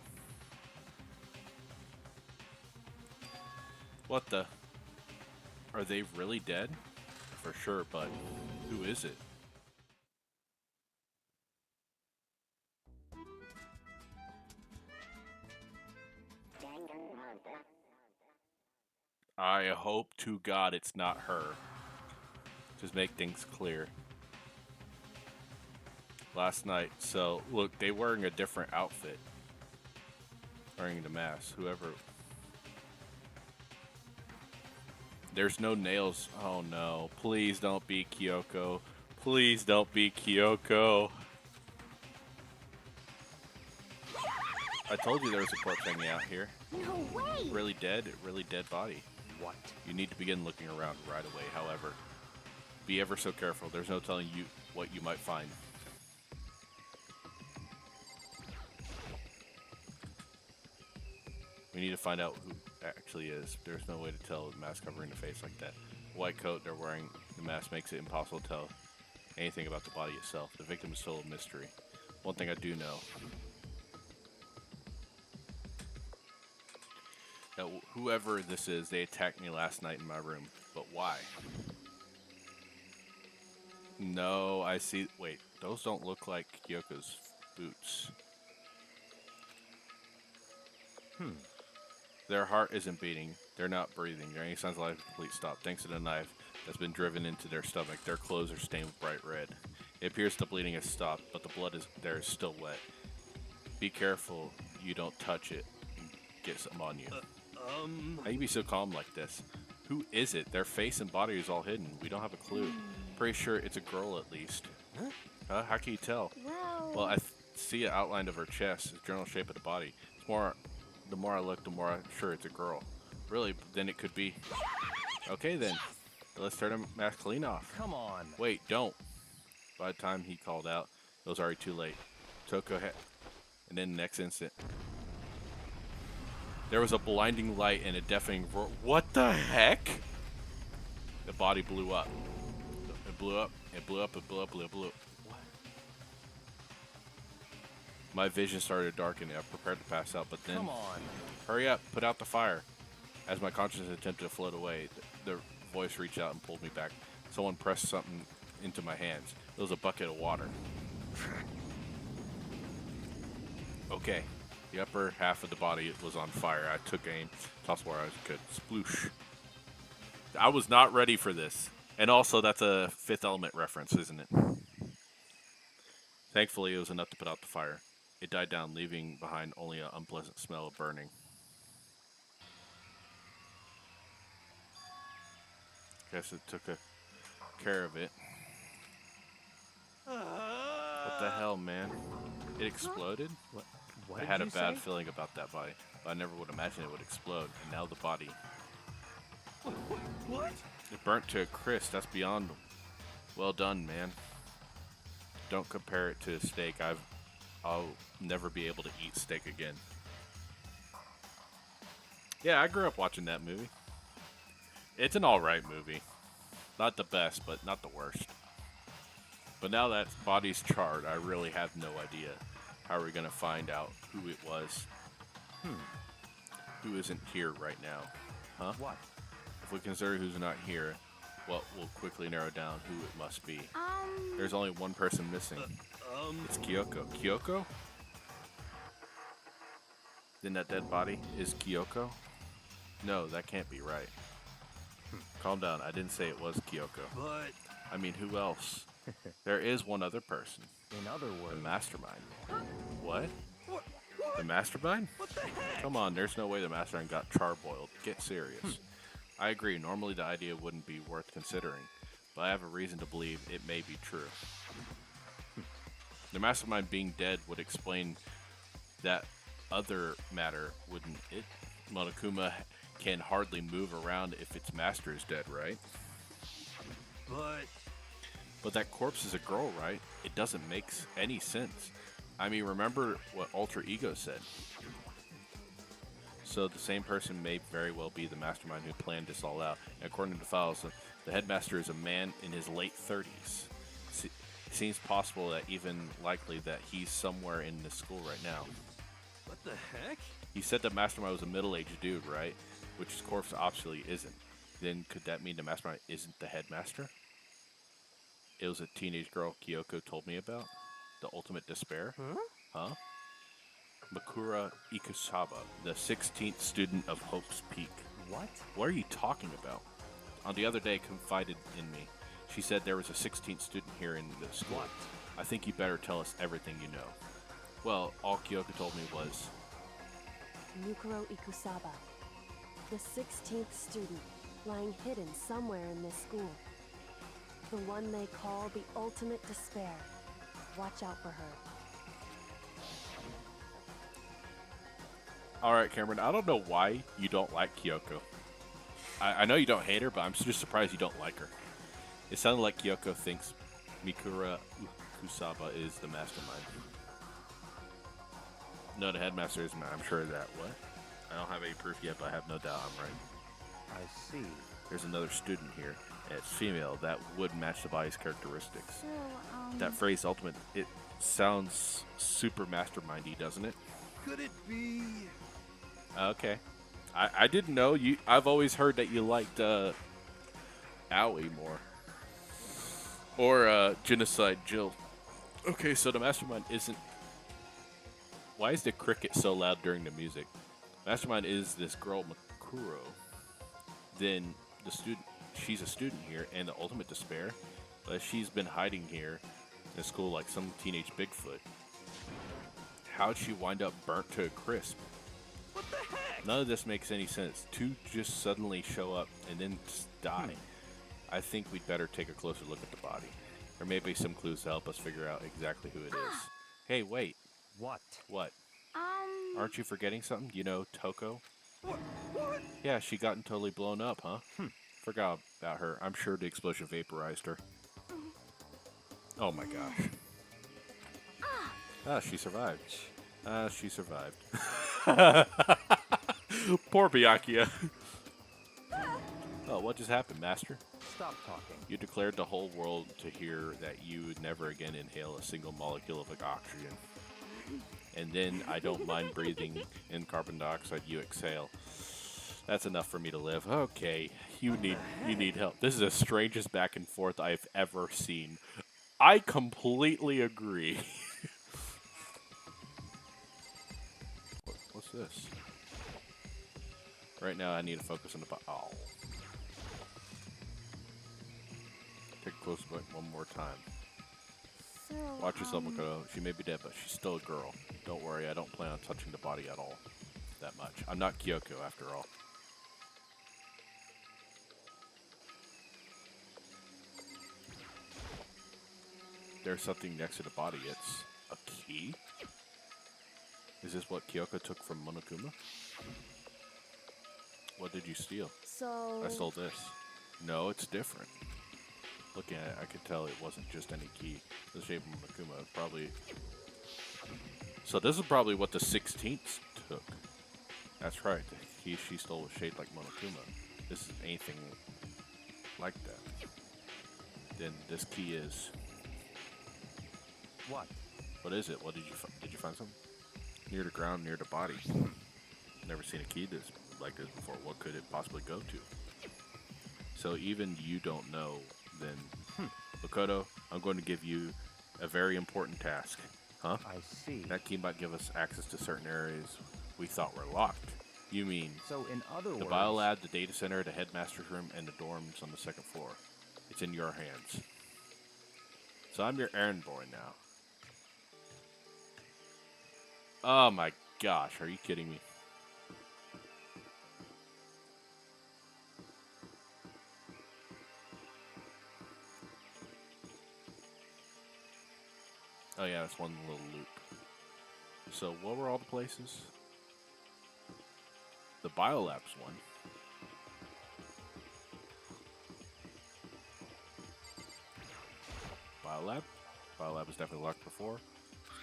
What the? Are they really dead? For sure, but who is it? I hope to God it's not her. Just make things clear. Last night, so look, they wearing a different outfit. Wearing the mask, whoever. There's no nails. Oh no, please don't be Kyoko. Please don't be Kyoko. I told you there was a corpse hanging out here. No way! Really dead body. What? You need to begin looking around right away, however. Be ever so careful. There's no telling you what you might find. We need to find out who actually is. There's no way to tell with a mask covering the face like that. White coat they're wearing, the mask makes it impossible to tell anything about the body itself. The victim is still a mystery. One thing I do know. That whoever this is, they attacked me last night in my room. But why? No, I see. Wait, those don't look like Kyoko's boots. Their heart isn't beating. They're not breathing. There are any signs of life, complete stop. Thanks to the knife that's been driven into their stomach, their clothes are stained with bright red. It appears the bleeding has stopped, but the blood is still wet. Be careful you don't touch it and get some on you. How you be so calm like this? Who is it? Their face and body is all hidden. We don't have a clue. Pretty sure it's a girl at least. Huh? How can you tell? Well, I see an outline of her chest, the general shape of the body. The more I look, the more I'm sure it's a girl. Really? Then it could be. Okay then. Let's turn the mask clean off. Come on. Wait, don't. By the time he called out, it was already too late. Toko had. And then the next instant, there was a blinding light and a deafening roar. What the heck? The body blew up. It blew up. It blew up. It blew up. It blew up. My vision started to darken. I prepared to pass out, but then... Come on. Hurry up. Put out the fire. As my consciousness attempted to float away, the voice reached out and pulled me back. Someone pressed something into my hands. It was a bucket of water. Okay. The upper half of the body was on fire. I took aim, tossed where I could. Sploosh. I was not ready for this. And also, that's a Fifth Element reference, isn't it? Thankfully, it was enough to put out the fire. It died down, leaving behind only an unpleasant smell of burning. Guess it took care of it. What the hell, man? It exploded? What I did had a you bad say? feeling about that body, but I never would imagine it would explode. And now the body. What? It burnt to a crisp. That's beyond well done, man. Don't compare it to a steak. I'll never be able to eat steak again. Yeah, I grew up watching that movie. It's an alright movie. Not the best, but not the worst. But now that body's charred, I really have no idea how we're gonna find out who it was. Who isn't here right now? Huh? What? If we consider who's not here, well, we'll quickly narrow down who it must be. There's only one person missing. It's Kyoko. Kyoko? Then that dead body is Kyoko? No, that can't be right. Calm down. I didn't say it was Kyoko. But I mean, who else? There is one other person. In other The words, mastermind. What? what? The mastermind? What the heck? Come on, there's no way the mastermind got charboiled. Get serious. I agree. Normally the idea wouldn't be worth considering, but I have a reason to believe it may be true. The mastermind being dead would explain that other matter, wouldn't it? Monokuma can hardly move around if its master is dead, right? But that corpse is a girl, right? It doesn't make any sense. I mean, remember what Alter Ego said. So the same person may very well be the mastermind who planned this all out. And according to files, the headmaster is a man in his late 30s. Seems possible that even likely that he's somewhere in the school right now. What the heck? He said the mastermind was a middle-aged dude, right? Which his corpse obviously isn't. Then could that mean the mastermind isn't the headmaster? It was a teenage girl Kyoko told me about. The ultimate despair? Huh? Makura Ikusaba, the 16th student of Hope's Peak. what? What are you talking about? On the other day, confided in me. She said there was a 16th student here in the school. What? I think you better tell us everything you know. Well, all Kyoko told me was, Mukuro Ikusaba, the 16th student, lying hidden somewhere in this school. The one they call the ultimate despair. Watch out for her. All right, Cameron. I don't know why you don't like Kyoko. I know you don't hate her, but I'm just surprised you don't like her. It sounded like Kyoko thinks Mikura Kusaba is the mastermind. No, the headmaster is mad. I'm sure of that. What? I don't have any proof yet, but I have no doubt I'm right. I see. There's another student here, and it's female. That would match the body's characteristics. So, That phrase, ultimate, it sounds super mastermindy, doesn't it? Could it be? Okay. I didn't know. I've always heard that you liked Aoi more. Or Genocide Jill. Okay, so the mastermind isn't... Why is the cricket so loud during the music? Mastermind is this girl, Makuro. Then the student, she's a student here, and the ultimate despair. But she's been hiding here in school like some teenage Bigfoot. How'd she wind up burnt to a crisp? What the heck? None of this makes any sense. Two just suddenly show up and then just die. I think we'd better take a closer look at the body. There may be some clues to help us figure out exactly who it is. Hey, wait. What? What? Aren't you forgetting something? You know, Toko? What? Yeah, she gotten totally blown up, huh? Forgot about her. I'm sure the explosion vaporized her. Oh my gosh. Ah, she survived. She survived. Poor Byakuya. Oh, what just happened, Master? Stop talking. You declared the whole world to hear that you would never again inhale a single molecule of oxygen. And then I don't mind breathing in carbon dioxide you exhale. That's enough for me to live. Okay, you need help. This is the strangest back and forth I've ever seen. I completely agree. What's this? Right now I need to focus on the ow. Take a close look one more time. So, Watch yourself, Makoto. She may be dead, but she's still a girl. Don't worry, I don't plan on touching the body at all. That much. I'm not Kyoko, after all. There's something next to the body. It's a key? Is this what Kyoko took from Monokuma? What did you steal? So... I stole this. No, it's different. Looking at it, I could tell it wasn't just any key. The shape of Monokuma probably... So this is probably what the 16th took. That's right. The key she stole was shaped like Monokuma. This is anything like that. Then this key is... What? What is it? What did you find something? Near the ground, near the body. Never seen a key like this before. What could it possibly go to? So even you don't know, then... Makoto, I'm going to give you a very important task. Huh? I see. That key might give us access to certain areas we thought were locked. You mean So in other the words... biolab, the data center, the headmaster's room, and the dorms on the second floor. It's in your hands. So I'm your errand boy now. Oh my gosh, are you kidding me? Oh yeah, that's one little loop. So what were all the places? The biolab's one. Biolab? Biolab was definitely locked before.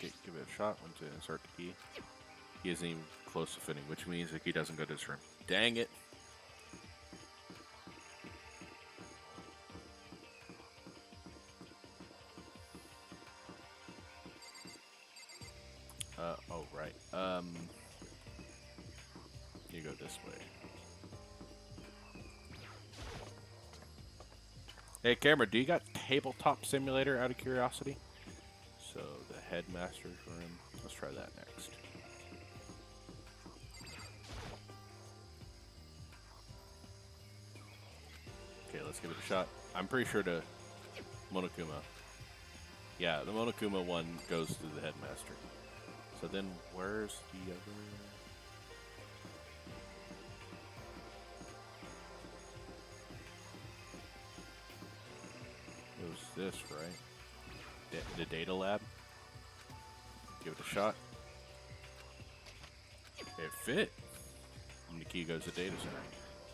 Give it a shot. Went to insert the key. He isn't even close to fitting, which means the key doesn't go to this room. Dang it. Oh, right. You go this way. Hey, camera, do you got Tabletop Simulator out of curiosity? So, the headmaster's room. Let's try that next. Okay, let's give it a shot. I'm pretty sure the Monokuma. Yeah, the Monokuma one goes to the headmaster. So then, where's the other... It was this, right? The data lab? Give it a shot. Okay, It fit. And the key goes to data center.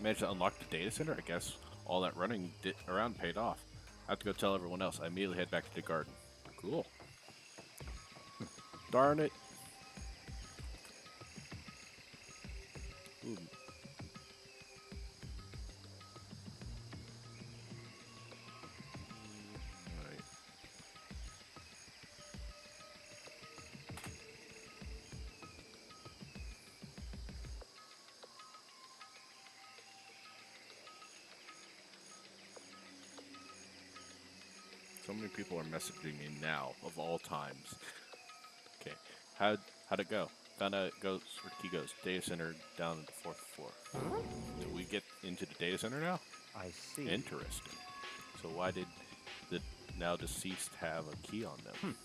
Managed to unlock the data center. I guess all that running around paid off. I have to go tell everyone else. I immediately head back to the garden. Cool. Darn it. Ooh. Right. So many people are messaging me now, of all times. Okay, how'd it go? Found out it goes where the key goes. Data center down to the 4th floor. Did we get into the data center now? I see. Interesting. So why did the now deceased have a key on them?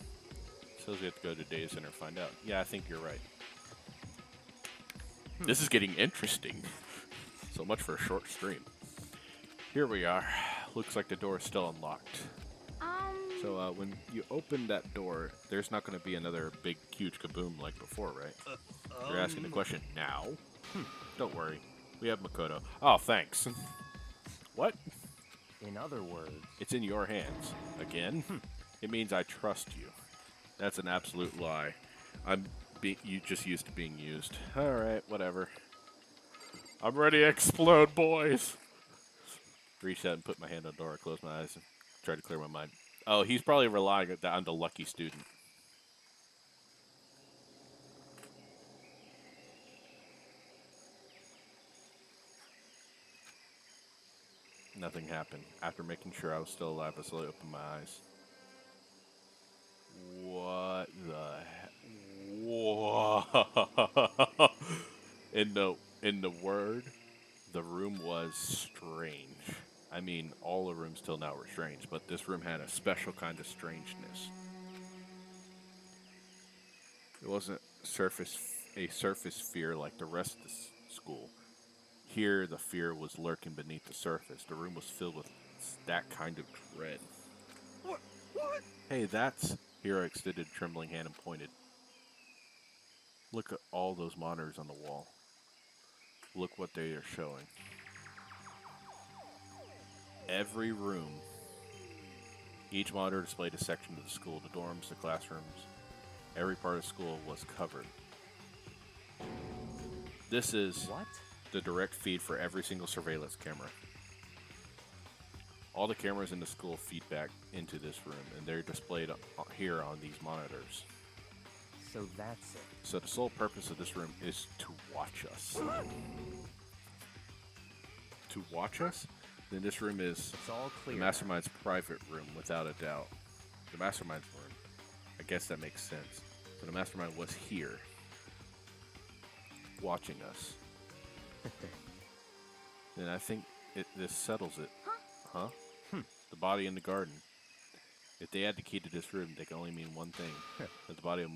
Says we have to go to the data center and find out. Yeah, I think you're right. This is getting interesting. So much for a short stream. Here we are. Looks like the door is still unlocked. So when you open that door, there's not going to be another big, huge kaboom like before, right? You're asking the question now? Don't worry. We have Makoto. Oh, thanks. What? In other words, It's in your hands. Again? It means I trust you. That's an absolute lie. You just used to being used. Alright, whatever. I'm ready to explode, boys! Reached out and put my hand on the door, closed my eyes, and tried to clear my mind. Oh, he's probably relying on the lucky student. Nothing happened. After making sure I was still alive, I slowly opened my eyes. What the heck? Whoa! In the word, the room was strange. I mean, all the rooms till now were strange, but this room had a special kind of strangeness. It wasn't a surface fear like the rest of the school. Here, the fear was lurking beneath the surface. The room was filled with that kind of dread. What? Hey, that's... Hero extended a trembling hand and pointed. Look at all those monitors on the wall. Look what they are showing. Every room, each monitor displayed a section of the school, the dorms, the classrooms. Every part of the school was covered. This is what? The direct feed for every single surveillance camera. All the cameras in the school feed back into this room, and they're displayed here on these monitors. So that's it. So the sole purpose of this room is to watch us. To watch us? Then this room is It's all clear. the Mastermind's private room, without a doubt. The Mastermind's room. I guess that makes sense. So the Mastermind was here, watching us. Then I think this settles it. Huh? The body in the garden. If they had the key to this room, they can only mean one thing. That the body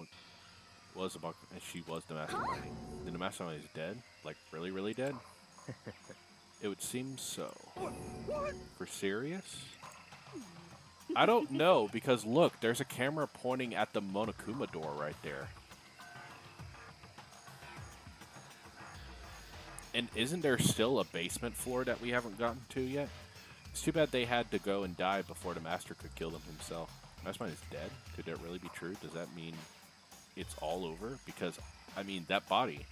was about, and she was the Mastermind. Then the Mastermind is dead? Like, really, really dead? It would seem so. For serious? I don't know, because look, there's a camera pointing at the Monokuma door right there. And isn't there still a basement floor that we haven't gotten to yet? It's too bad they had to go and die before the Master could kill them himself. Mastermind is dead? Could that really be true? Does that mean it's all over? Because, I mean, that body...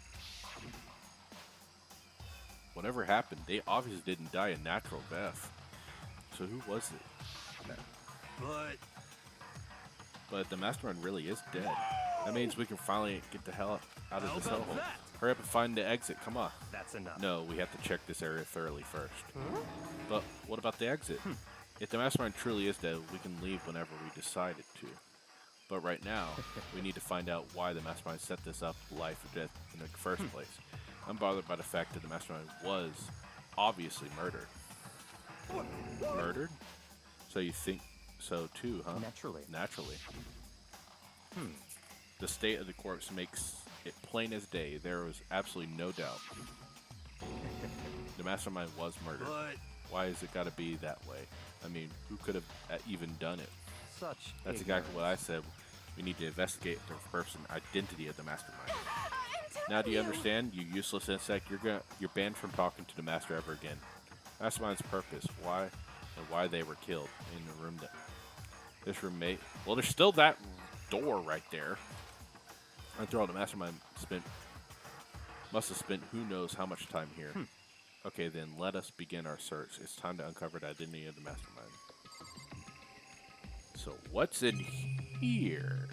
Whatever happened, they obviously didn't die a natural death. So who was it? But the Mastermind really is dead. That means we can finally get the hell out of this hellhole. Hurry up and find the exit, come on. That's enough. No, we have to check this area thoroughly first. But what about the exit? If the Mastermind truly is dead, we can leave whenever we decided to. But right now, we need to find out why the Mastermind set this up life or death in the first place. I'm bothered by the fact that the Mastermind was obviously murdered. Murdered? So you think so too, huh? Naturally. The state of the corpse makes it plain as day. There was absolutely no doubt. The Mastermind was murdered. Why has it got to be that way? I mean, who could have even done it? That's exactly what I said. We need to investigate the person identity of the Mastermind. I'm Now do you understand, you useless insect? You're banned from talking to the master ever again. Mastermind's purpose, why they were killed in the room that this roommate. Well, there's still that door right there. After all, the mastermind must have spent who knows how much time here. Okay, then let us begin our search. It's time to uncover the identity of the mastermind. So what's in here?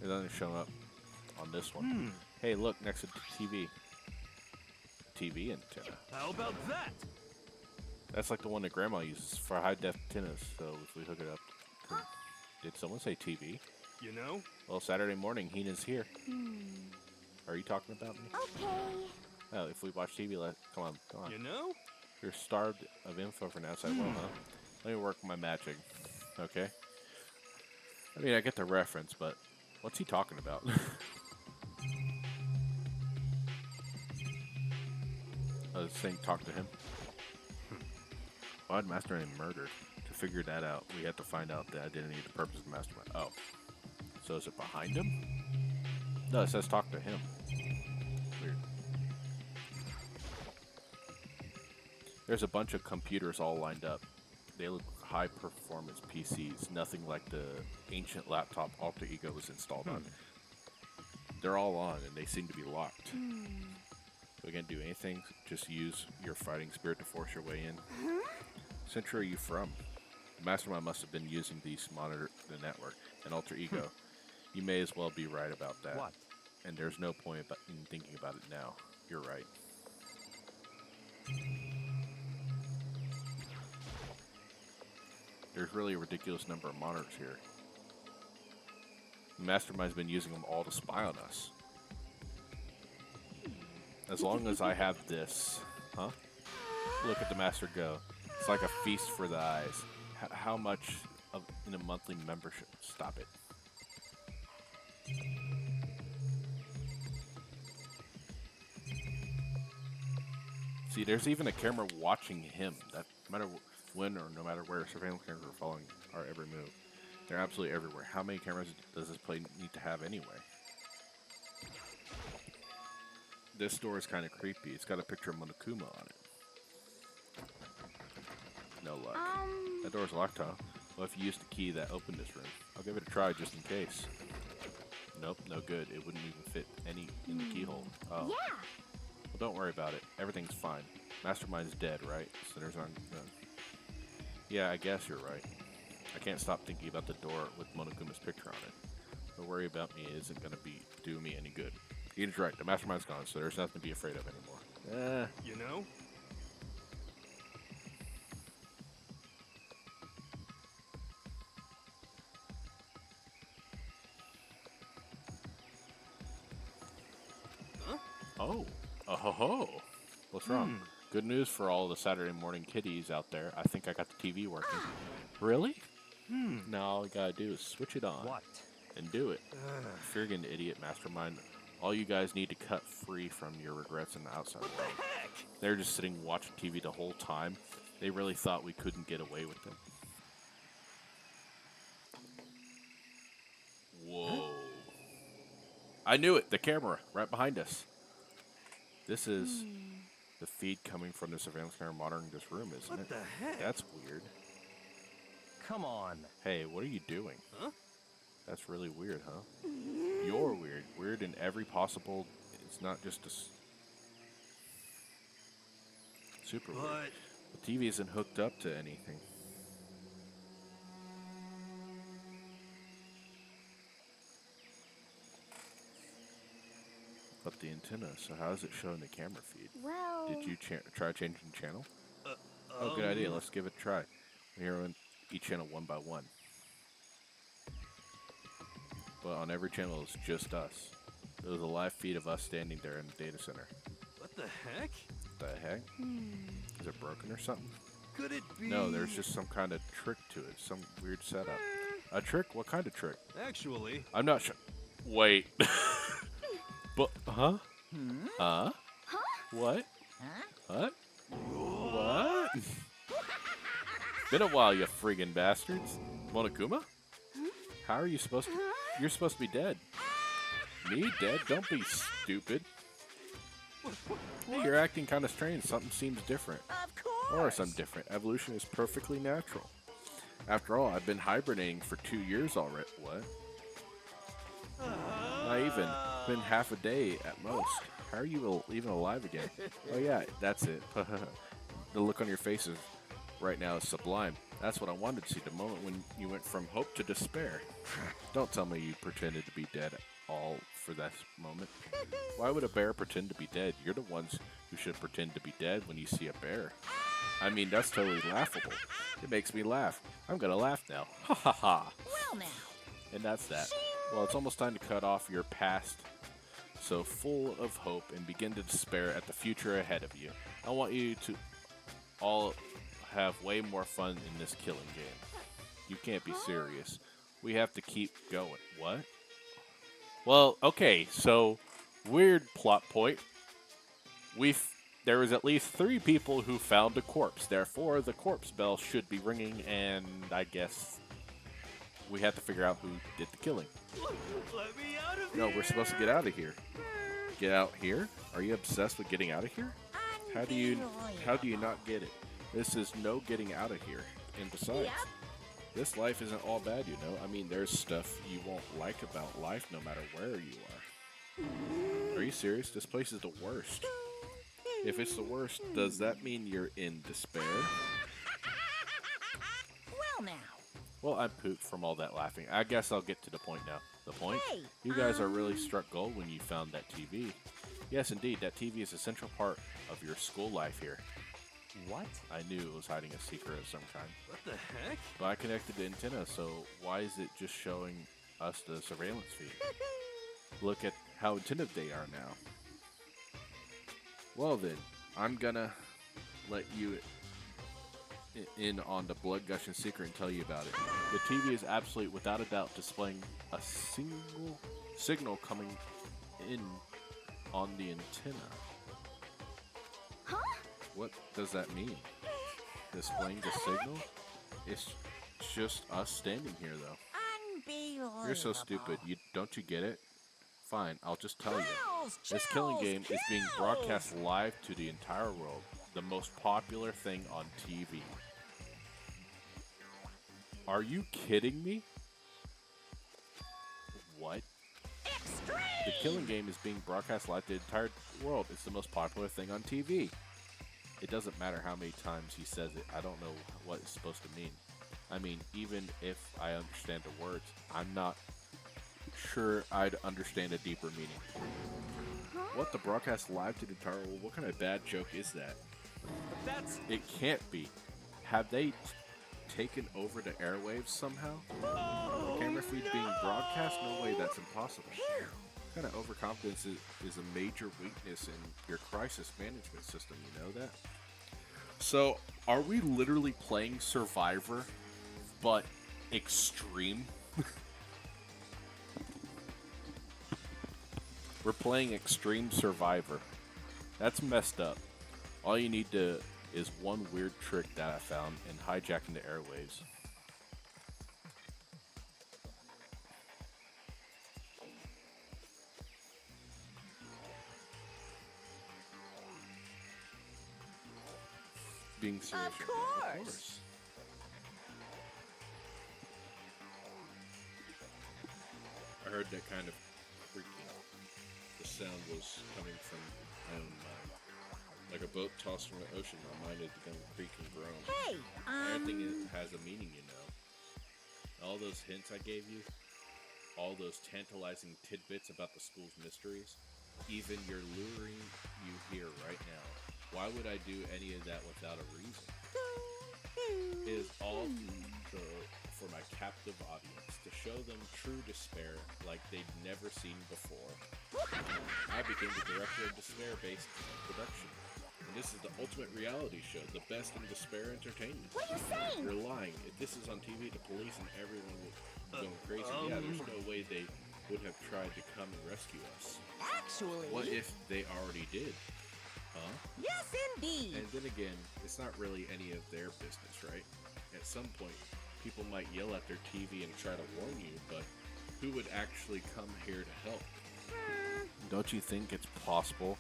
It doesn't show up on this one. Hey, look, next to the TV. TV antenna. How about that? That's like the one that Grandma uses for high-def antennas, so if we hook it up... Did someone say TV? You know? Well, Saturday morning, Heena's here. Are you talking about me? Okay. Oh, if we watch TV, come on. You know? You're starved of info from the outside world, huh? Let me work my magic, okay? I mean, I get the reference, but what's he talking about? This thing talk to him. Why'd Mastermind murdered? To figure that out, we have to find out the identity and the purpose of the Mastermind. Oh. So is it behind him? No, it says talk to him. Weird. There's a bunch of computers all lined up. They look high-performance PCs, nothing like the ancient laptop Alter Ego was installed on. They're all on, and they seem to be locked. We can't do anything, just use your fighting spirit to force your way in. Century are you from? The Mastermind must have been using these to monitor the network, and Alter Ego. You may as well be right about that. What? And there's no point in thinking about it now. You're right. There's really a ridiculous number of monitors here. The Mastermind's been using them all to spy on us. As long as I have this, huh? Look at the Master go. It's like a feast for the eyes. How much in a monthly membership? Stop it. See, there's even a camera watching him. That no matter when or no matter where, surveillance cameras are following our every move. They're absolutely everywhere. How many cameras does this place need to have anyway? This door is kind of creepy. It's got a picture of Monokuma on it. No luck. That door's locked, huh? Well, if you used the key that opened this room, I'll give it a try just in case. Nope, no good. It wouldn't even fit any in the keyhole. Oh. Yeah. Well, don't worry about it. Everything's fine. Mastermind's dead, right? Sinners aren't none. Yeah, I guess you're right. I can't stop thinking about the door with Monokuma's picture on it. Don't worry about me. It isn't going to do me any good. Ian's right. The Mastermind's gone, so there's nothing to be afraid of anymore. You know? Huh? Oh. Oh ho ho. What's wrong? Good news for all the Saturday morning kiddies out there. I think I got the TV working. Really? Now all you gotta do is switch it on. What? And do it. Friggin' idiot Mastermind. All you guys need to cut free from your regrets in the outside world. What the heck? They're just sitting watching TV the whole time. They really thought we couldn't get away with them. Whoa. I knew it. The camera right behind us. This is the feed coming from the surveillance camera monitoring this room, isn't it? What the heck? That's weird. Come on. Hey, what are you doing? Huh? That's really weird, huh? You're weird. Weird in every possible... It's not just a... Super weird. But The TV isn't hooked up to anything. But the antenna, so how is it showing the camera feed? Well. Did you try changing channel? Oh, good idea. Let's give it a try. We're on each channel one by one. But on every channel, it's just us. It was a live feed of us standing there in the data center. what the heck? The heck? Is it broken or something? Could it be? No, there's just some kind of trick to it. Some weird setup. A trick? What kind of trick? Actually, I'm not sure. Wait. But, huh? Huh? What? What? What? Been a while, you friggin' bastards. Monokuma? How are you supposed to... You're supposed to be dead. Me dead? Don't be stupid. Hey, you're acting kind of strange. Something seems different. Of course. Or something different. Evolution is perfectly natural. After all, I've been hibernating for 2 years already. What? Not even. Been half a day at most. How are you even alive again? Oh yeah, that's it. The look on your faces right now is sublime. That's what I wanted to see, the moment when you went from hope to despair. Don't tell me you pretended to be dead all for that moment. Why would a bear pretend to be dead? You're the ones who should pretend to be dead when you see a bear. I mean, that's totally laughable. It makes me laugh. I'm gonna laugh now. Ha ha ha. Well now. And that's that. Well, it's almost time to cut off your past, so full of hope, and begin to despair at the future ahead of you. I want you to all have way more fun in this killing game. You can't be serious. We have to keep going. What? Well, okay, so weird plot point. There was at least 3 people who found a corpse. Therefore, the corpse bell should be ringing, and I guess we have to figure out who did the killing. Let me out of No, here. we're supposed to get out of here. Get out here? Are you obsessed with getting out of here? How do you not get it? This is no getting out of here. And besides, this life isn't all bad, you know. I mean, there's stuff you won't like about life no matter where you are. Are you serious? This place is the worst. If it's the worst, does that mean you're in despair? Well now. Well, I'm pooped from all that laughing. I guess I'll get to the point now. The point? Hey, You guys are really struck gold when you found that TV. Yes, indeed, that TV is a central part of your school life here. What? I knew it was hiding a secret of some kind. What the heck? But I connected the antenna, so why is it just showing us the surveillance feed? Look at how attentive they are now. Well then, I'm gonna let you in on the blood gushing secret and tell you about it. The TV is absolute, without a doubt, displaying a single signal coming in on the antenna. Huh? What does that mean? Displaying the signal? It's just us standing here, though. Unbelievable. You're so stupid. Don't you get it? Fine, I'll just tell you. Chills, This killing chills, game is being chills. broadcast live to the entire world. The most popular thing on TV. Are you kidding me? What? Extreme. The killing game is being broadcast live to the entire world. It's the most popular thing on TV. It doesn't matter how many times he says it. I don't know what it's supposed to mean. I mean, even if I understand the words, I'm not sure I'd understand a deeper meaning. What, the broadcast live to the entire world? What kind of bad joke is that? That's It can't be. Have they taken over the airwaves somehow? The camera feed being broadcast? No way, that's impossible. What kind of overconfidence is a major weakness in your crisis management system, you know that? So, are we literally playing Survivor, but extreme? We're playing Extreme Survivor. That's messed up. All you need to is one weird trick that I found in hijacking the airwaves. Being serious. Of right now. course. I heard that kind of creaking. The sound was coming from my own mind. Like a boat tossed from the ocean, my mind had begun to creak and groan. Hey, Everything has a meaning, you know. All those hints I gave you, all those tantalizing tidbits about the school's mysteries, even you're luring you here right now. Why would I do any of that without a reason? It is all for my captive audience, to show them true despair like they'd never seen before. I became the director of Despair-based production. And this is the ultimate reality show, the best in despair entertainment. what are you saying? You're lying. If this is on TV, the police and everyone would be going crazy. Yeah, there's no way they would have tried to come and rescue us. Actually, What if they already did? Huh? yes, indeed. And then again, it's not really any of their business, right? At some point, people might yell at their TV and try to warn you, but who would actually come here to help? Don't you think it's possible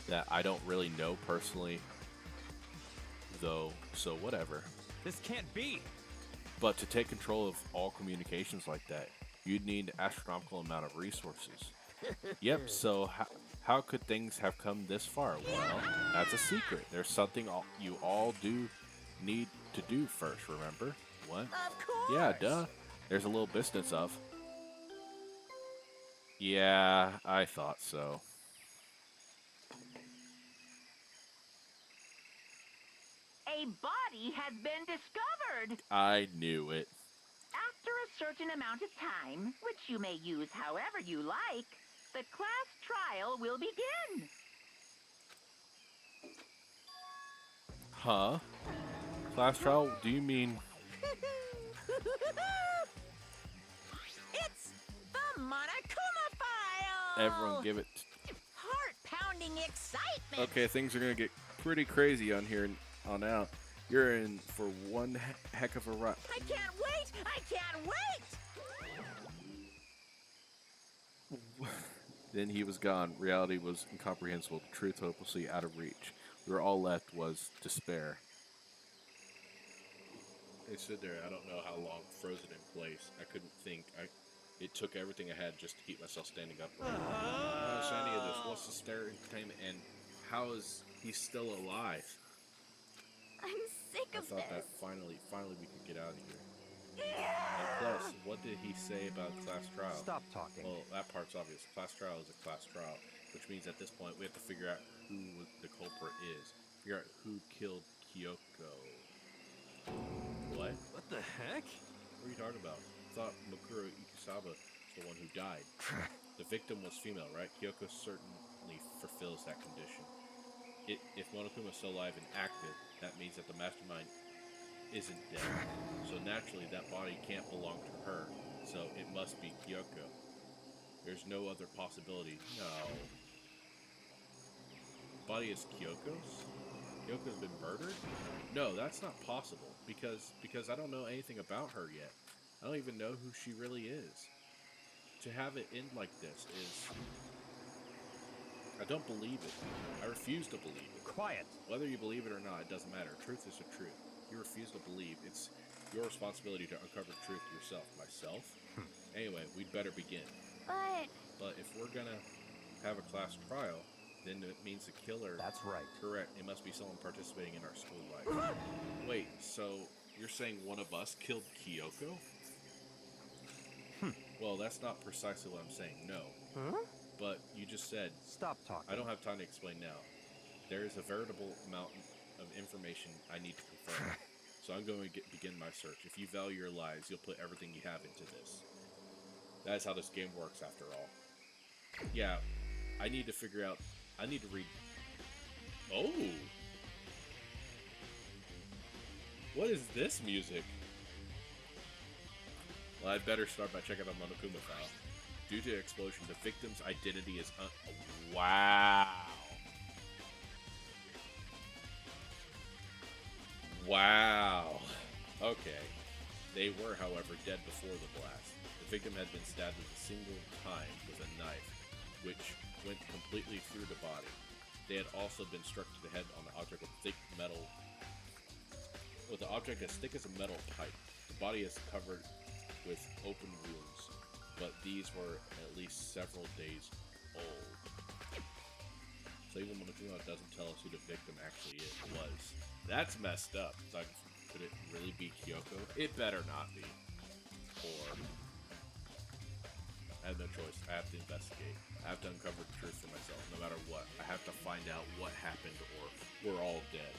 that I don't really know personally, though, so whatever. This can't be. But to take control of all communications like that, you'd need an astronomical amount of resources. Yep, so how could things have come this far? Well, that's a secret. There's something you all do need to do first, remember? What? Of course. Yeah, duh. There's a little business of. Yeah, I thought so. A body has been discovered. I knew it. After a certain amount of time, which you may use however you like, the class trial will begin. Huh? Class trial? Do you mean... It's the Monokuma file. Everyone give it... Heart-pounding excitement. Okay, things are gonna get pretty crazy on here on out. You're in for one heck of a ride. I can't wait. I can't wait. Then he was gone. Reality was incomprehensible. The truth hopelessly out of reach. We were all left was despair. I stood there. I don't know how long, frozen in place. I couldn't think. It took everything I had just to keep myself standing up. I don't understand any of this. What's the stereotype, and how is he still alive? I'm sick I of thought that this. finally we could get out of here. And plus, what did he say about class trial? Stop talking. Well, that part's obvious. Class trial is a class trial, which means at this point we have to figure out who the culprit is. Figure out who killed Kyoko. What? What the heck? What are you talking about? I thought Mukuro Ikusaba was the one who died. The victim was female, right? Kyoko certainly fulfills that condition. If Monokuma is still alive and active, that means that the mastermind isn't dead. So naturally, that body can't belong to her. So it must be Kyoko. There's no other possibility. No. Body is Kyoko's? Kyoko's been murdered? No, that's not possible. Because I don't know anything about her yet. I don't even know who she really is. To have it end like this is... I don't believe it. I refuse to believe it. Quiet. Whether you believe it or not, it doesn't matter. Truth is the truth. You refuse to believe. It's your responsibility to uncover the truth yourself. Myself? Anyway, we'd better begin. But if we're gonna have a class trial, then it means the killer... That's right. Correct. It must be someone participating in our school life. Wait, so you're saying one of us killed Kyoko? Well, that's not precisely what I'm saying, no. Huh? But you just said... Stop talking. I don't have time to explain now. There is a veritable mountain of information I need to confirm. So I'm going to begin my search. If you value your lives, you'll put everything you have into this. That is how this game works, after all. Yeah, I need to figure out... I need to read... Oh! What is this music? Well, I'd better start by checking out the Monokuma file. Due to the explosion, the victim's identity is wow. Wow. Okay. They were, however, dead before the blast. The victim had been stabbed a single time with a knife, which went completely through the body. They had also been struck to the head on the object of thick metal, with the object as thick as a metal pipe. The body is covered with open wounds, but these were at least several days old. So even Monokuma doesn't tell us who the victim actually was. That's messed up. Like, could it really be Kyoko? It better not be. Or I have no choice. I have to investigate. I have to uncover the truth for myself, no matter what. I have to find out what happened, or we're all dead.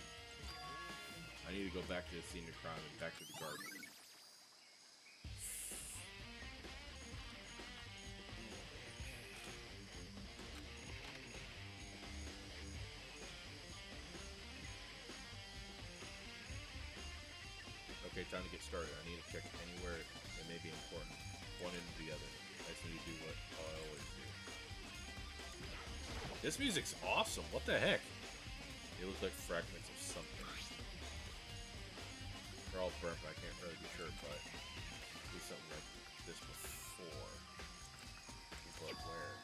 I need to go back to the scene of crime and back to the garden. Okay, time to get started. I need to check anywhere that may be important. One into the other. I just need to do what I always do. This music's awesome. What the heck? It looks like fragments of something. They're all burnt, but I can't really be sure, but do something like this before. But where?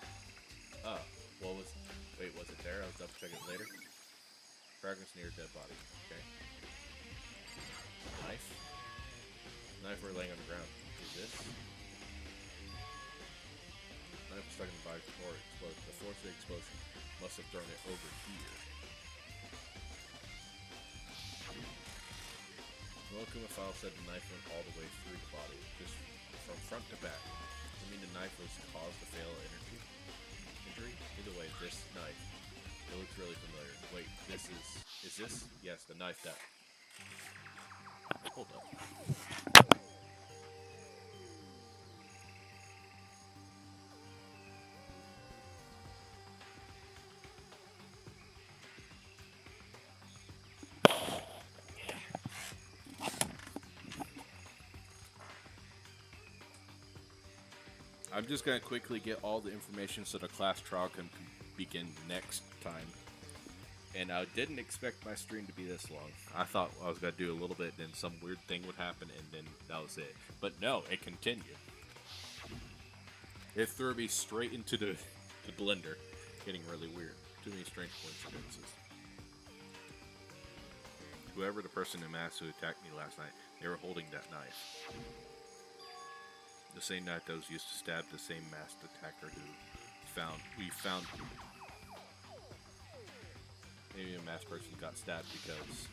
Oh, what was? Wait, was it there? I was double checking it later. Fragments near dead body. Okay. Knife. Knife we're laying on the ground. Is this? Knife stuck in the body before it exploded. The force of the explosion must have thrown it over here. Welcome file said the knife went all the way through the body, just from front to back. I mean the knife was caused to fail injury? Either way, this knife, it looks really familiar. Wait, this is this? Yes, the knife that. Hold up. I'm just going to quickly get all the information so the class trial can begin next time. And I didn't expect my stream to be this long. I thought I was going to do a little bit, then some weird thing would happen, and then that was it. But no, it continued. It threw me straight into the blender. Getting really weird. Too many strange coincidences. Whoever the person in mask who attacked me last night, they were holding that knife. The same knife that was used to stab the same masked attacker who we found. Maybe a masked person got stabbed because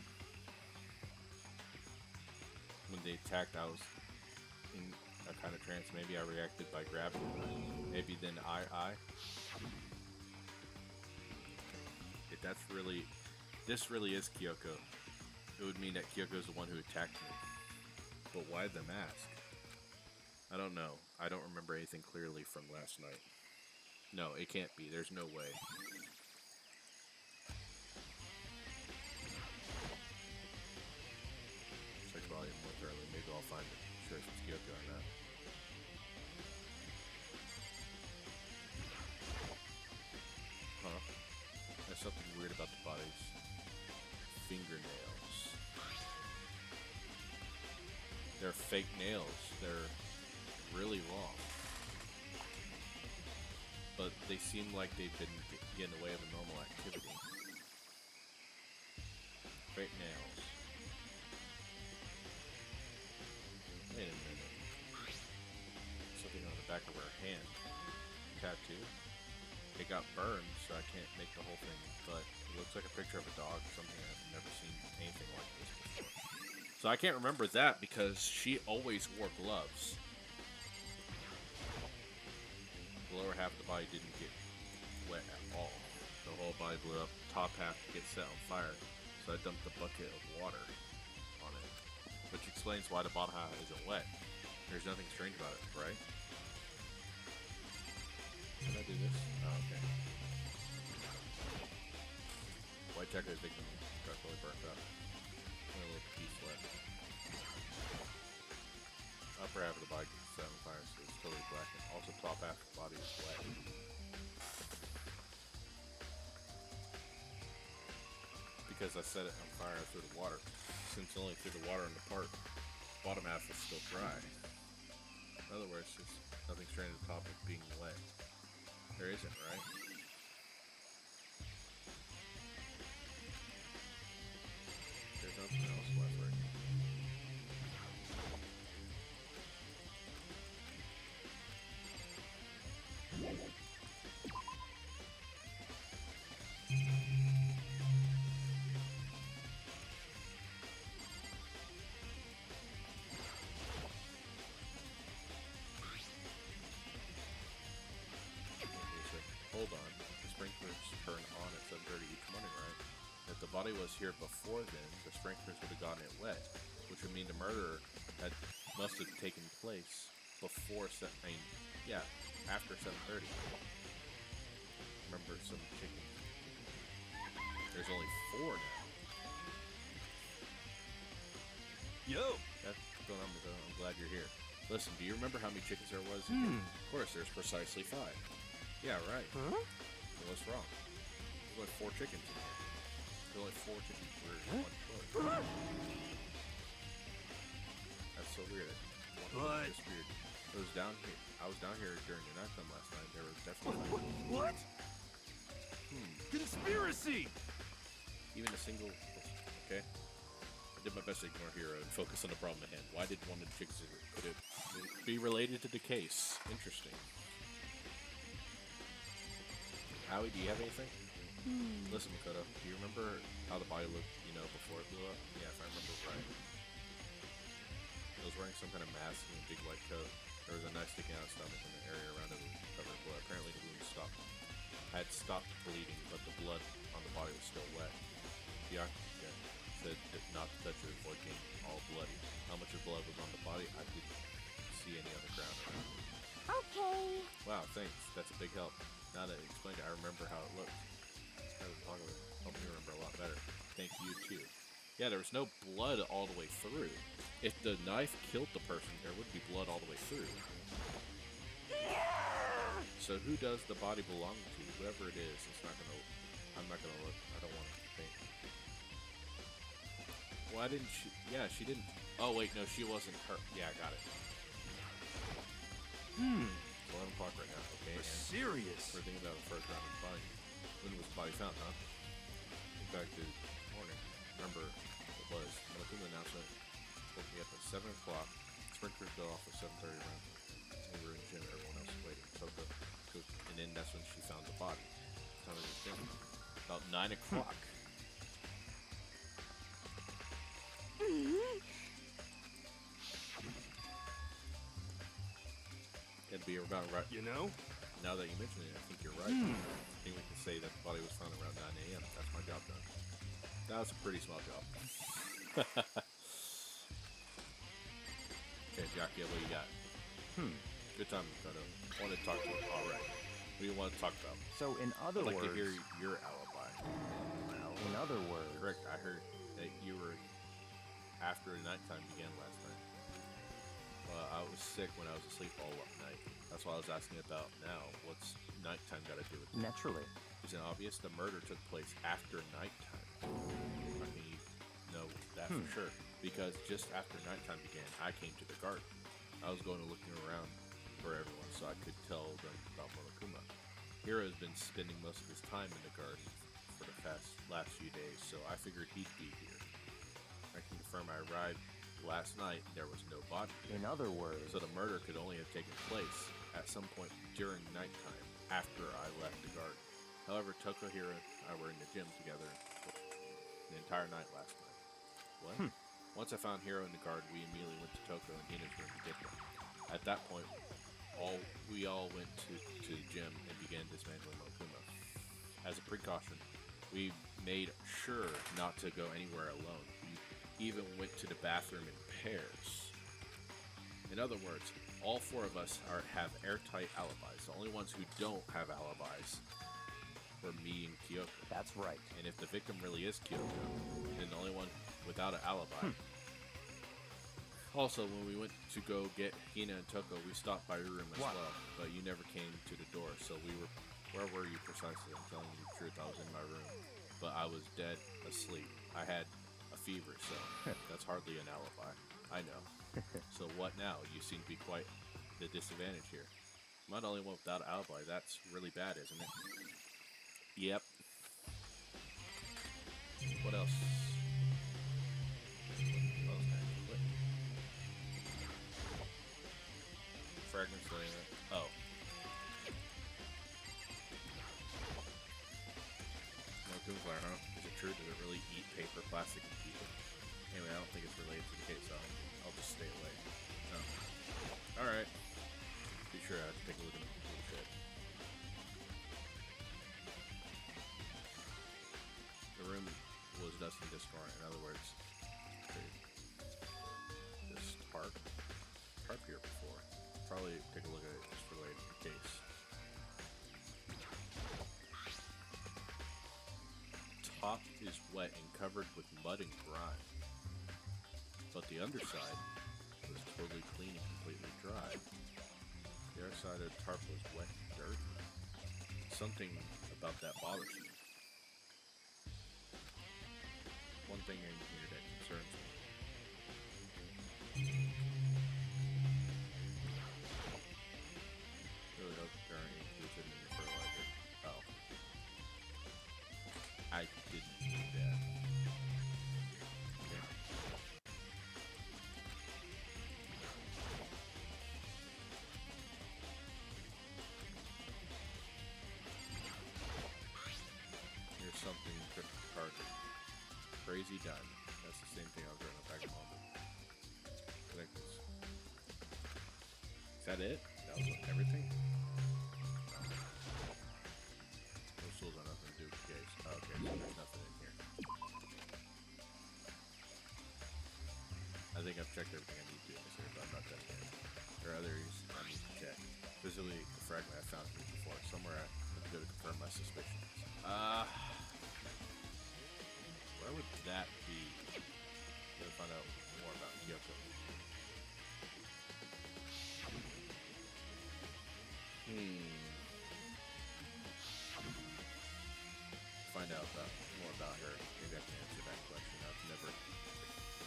when they attacked, I was in a kind of trance. Maybe I reacted by grabbing. Maybe then If that's really, this really is Kyoko. It would mean that Kyoko's the one who attacked me. But why the mask? I don't know. I don't remember anything clearly from last night. No, it can't be. There's no way. Check volume more thoroughly. Maybe I'll find it. Sure if it's Kyoko or not. Huh. There's something weird about the body's fingernails. They're fake nails. They're really long, but they seem like they didn't get in the way of a normal activity. Fake nails. Wait a minute. Something on the back of her hand. Tattoo. It got burned, so I can't make the whole thing, but it looks like a picture of a dog, something I've never seen anything like this before. So I can't remember that because she always wore gloves. The lower half of the body didn't get wet at all. The whole body blew up, top half to get set on fire, so I dumped a bucket of water on it. Which explains why the bottom half isn't wet. There's nothing strange about it, right? Can I do this? Oh, okay. White jacket victim got really burnt up. Only a little piece left. Upper half of the body gets set on fire, so it's totally blackened. Also, top half of the body is wet. Because I set it on fire through the water. Since only through the water in the bottom half is still dry. In other words, there's nothing strange at the top of being wet. There isn't, right? There's nothing else left right here. Hold on. The sprinklers turn on at 7:30 each morning, right? If the body was here before then, the sprinklers would have gotten it wet, which would mean the murder must have taken place before after 7:30. Remember some chickens. There's only 4 now. Yo! That's what's going on with that. I'm glad you're here. Listen, do you remember how many chickens there was? Of course, there's precisely 5. Yeah, right. Huh? So what's wrong? There's only 4 chickens in here. There's only 4 chickens for 1 choice. so weird. But- Disappeared. It was down here. I was down here during the nighttime last night. There was definitely What? Conspiracy! even a single. Okay. I did my best to ignore Hero and focus on the problem at hand. Why did one of the chicks could it be related to the case? Interesting. Howie, do you have anything? Listen, Makoto, do you remember how the body looked, before it blew up? Yeah, if I remember right. It was wearing some kind of mask and a big white coat. There was a knife sticking out of his stomach, and the area around it was covered in blood. Apparently, the wound stopped. I had stopped bleeding, but the blood on the body was still wet. Byakuya said that not to touch it or avoid getting all bloody. How much of blood was on the body? I didn't see any on the ground around me. Okay. Wow, thanks. That's a big help. Now that you explained it, I remember how it looked. That was positive. Helped me remember a lot better. Thank you, too. Yeah, there was no blood all the way through. If the knife killed the person, there would be blood all the way through. So who does the body belong to? Whoever it is, I'm not gonna look. I don't want to think. Why didn't she? Yeah, she didn't. Oh, wait, no, she wasn't her. Yeah, I got it. It's 11 o'clock right now, okay? We're And serious. we're thinking about the first round of the body. When was the body found, huh? In fact, this morning. Remember, it was. Monokuma announcement woke me up at 7 o'clock. Sprinklers go off at 7:30 around. We were in the gym, everyone else was waiting. Toko cooked, and then that's when she found the body. Time of the gym. About 9 o'clock. It'd be about right. You know? Now that you mention it, I think you're right. I think we can say that the body was found around 9 a.m. That's my job done. That was a pretty small job. Okay, Byakuya, what you got? Good time, Makoto. I want to talk to him. All right. What do you want to talk about? So, in other I'd like words, to hear your alibi. well, in other words, Correct. I heard that you were after nighttime began last night. I was sick when I was asleep all night. That's why I was asking about now. What's nighttime got to do with it? naturally. Isn't it obvious? The murder took place after nighttime. I mean, you know that for sure. Because just after nighttime began, I came to the garden. I was going to looking around for everyone so I could tell them about Monokuma. Hiro has been spending most of his time in the garden for the last few days, so I figured he'd be here. I can confirm I arrived last night and there was no body. In other words, So the murder could only have taken place at some point during nighttime after I left the garden. However, Toko, Hiro, and I were in the gym together the entire night last night. What? Once I found Hiro in the garden, we immediately went to Toko and Hina's room to get them. At that point, we all went to the gym and began dismantling Monokuma. As a precaution, we made sure not to go anywhere alone. We even went to the bathroom in pairs. In other words, all four of us have airtight alibis. The only ones who don't have alibis were me and Kyoko. that's right. And if the victim really is Kyoko, then the only one without an alibi. Also, when we went to go get Hina and Toko, we stopped by your room as What? well, but you never came to the door, so we were... Where were you precisely? I'm telling you the truth, I was in my room, but I was dead asleep. I had a fever, so that's hardly an alibi. I know. So what now? You seem to be quite the disadvantage here. I'm not the only one without an alibi. That's really bad, isn't it? Yep. What else? What else can I click? Fragments laying there. Oh. Mokuma's like, huh? Is it true? Does it really eat paper, plastic, and people? Anyway, I don't think it's related to the case, so I'll just stay away. Oh. Alright. Be sure I have to take a look at the shit. The room was dusty and distorted. In other words, this tarp here before. Probably take a look at it just related to the case. Top is wet and covered with mud and grime, but the underside was totally clean and completely dry. The other side of the tarp was wet and dirty. Something about that bothers me. One thing in here that concerns me. be done. That's the same thing I was writing on back in London. Connectors. Is that it? That was everything? Those tools are nothing to do with the case. Oh, okay, so there's nothing in here. I think I've checked everything I need to in this area, but I'm not done yet. There are others I need to check. Visually, the fragment I found here before. Somewhere I'm going to confirm my suspicions. Where would that be? Gotta find out more about Kyoko. Find out more about her. Maybe I can answer that question.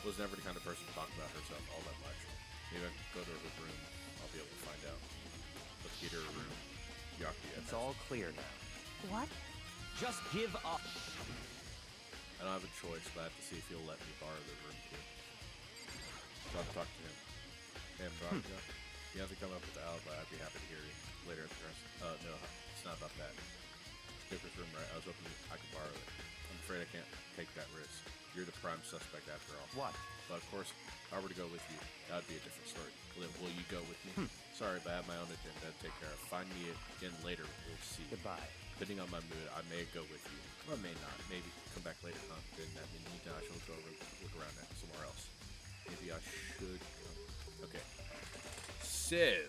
Was never the kind of person to talk about herself all that much. Maybe I can go to her room. I'll be able to find out. Let's get her a room. Yakuya. It's all clear now. What? Just give up. I don't have a choice, but I have to see if he'll let me borrow the room too. So I'll talk to him. Hey, Veronica, you have to come up with the alibi. I'd be happy to hear you later at the rest. No, it's not about that. Skipper's room, right? I was hoping I could borrow it. I'm afraid I can't take that risk. You're the prime suspect after all. What? But of course, if I were to go with you, that would be a different story. Will you go with me? Sorry, but I have my own agenda to take care of. Find me again later. We'll see. Goodbye. Depending on my mood, I may go with you. Or I may not. Maybe come back later, huh? Then that means I should look around at somewhere else. Maybe I should. Okay. So.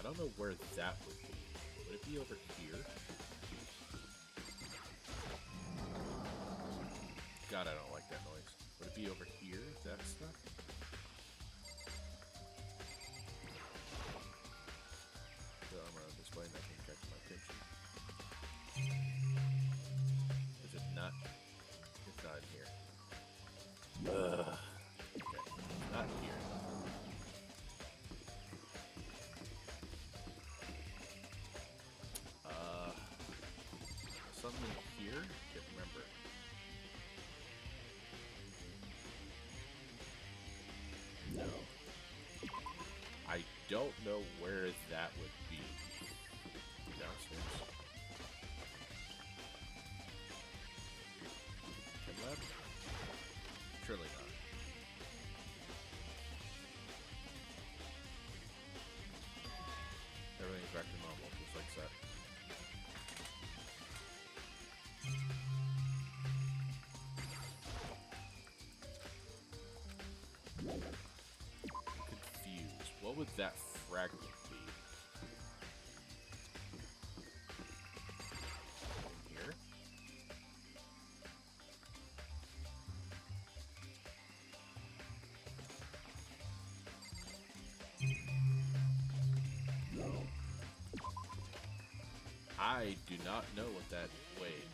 I don't know where that would be. Would it be over here? God, I don't like that noise. Would it be over here? That stuff? The armor on display, nothing catches my attention. Is it not? It's not in here. Okay. Not here. Something here? Can't remember. No. I don't know where that would be. Downstairs. Chem lab? Surely not. Everything's back to normal, just like that. Confused. What would that fragment be? In here? No. I do not know what that weighed.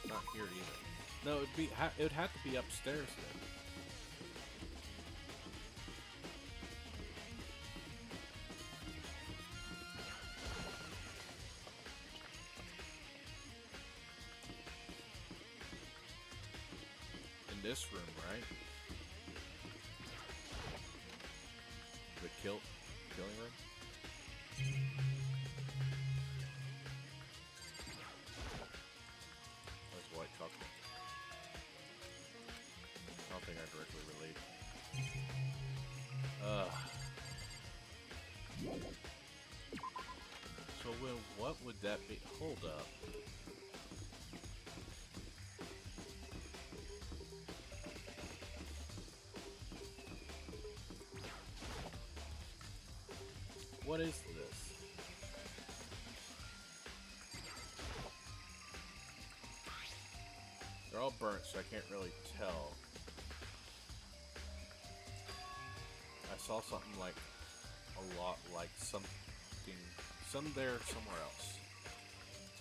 Not here either. No, it would have to be upstairs then. In this room, right? The killing room? That's white chocolate. I don't think I directly relate. So what would that be? Hold up. What is this? They're all burnt, so I can't really tell. I saw something like a lot like some there somewhere else.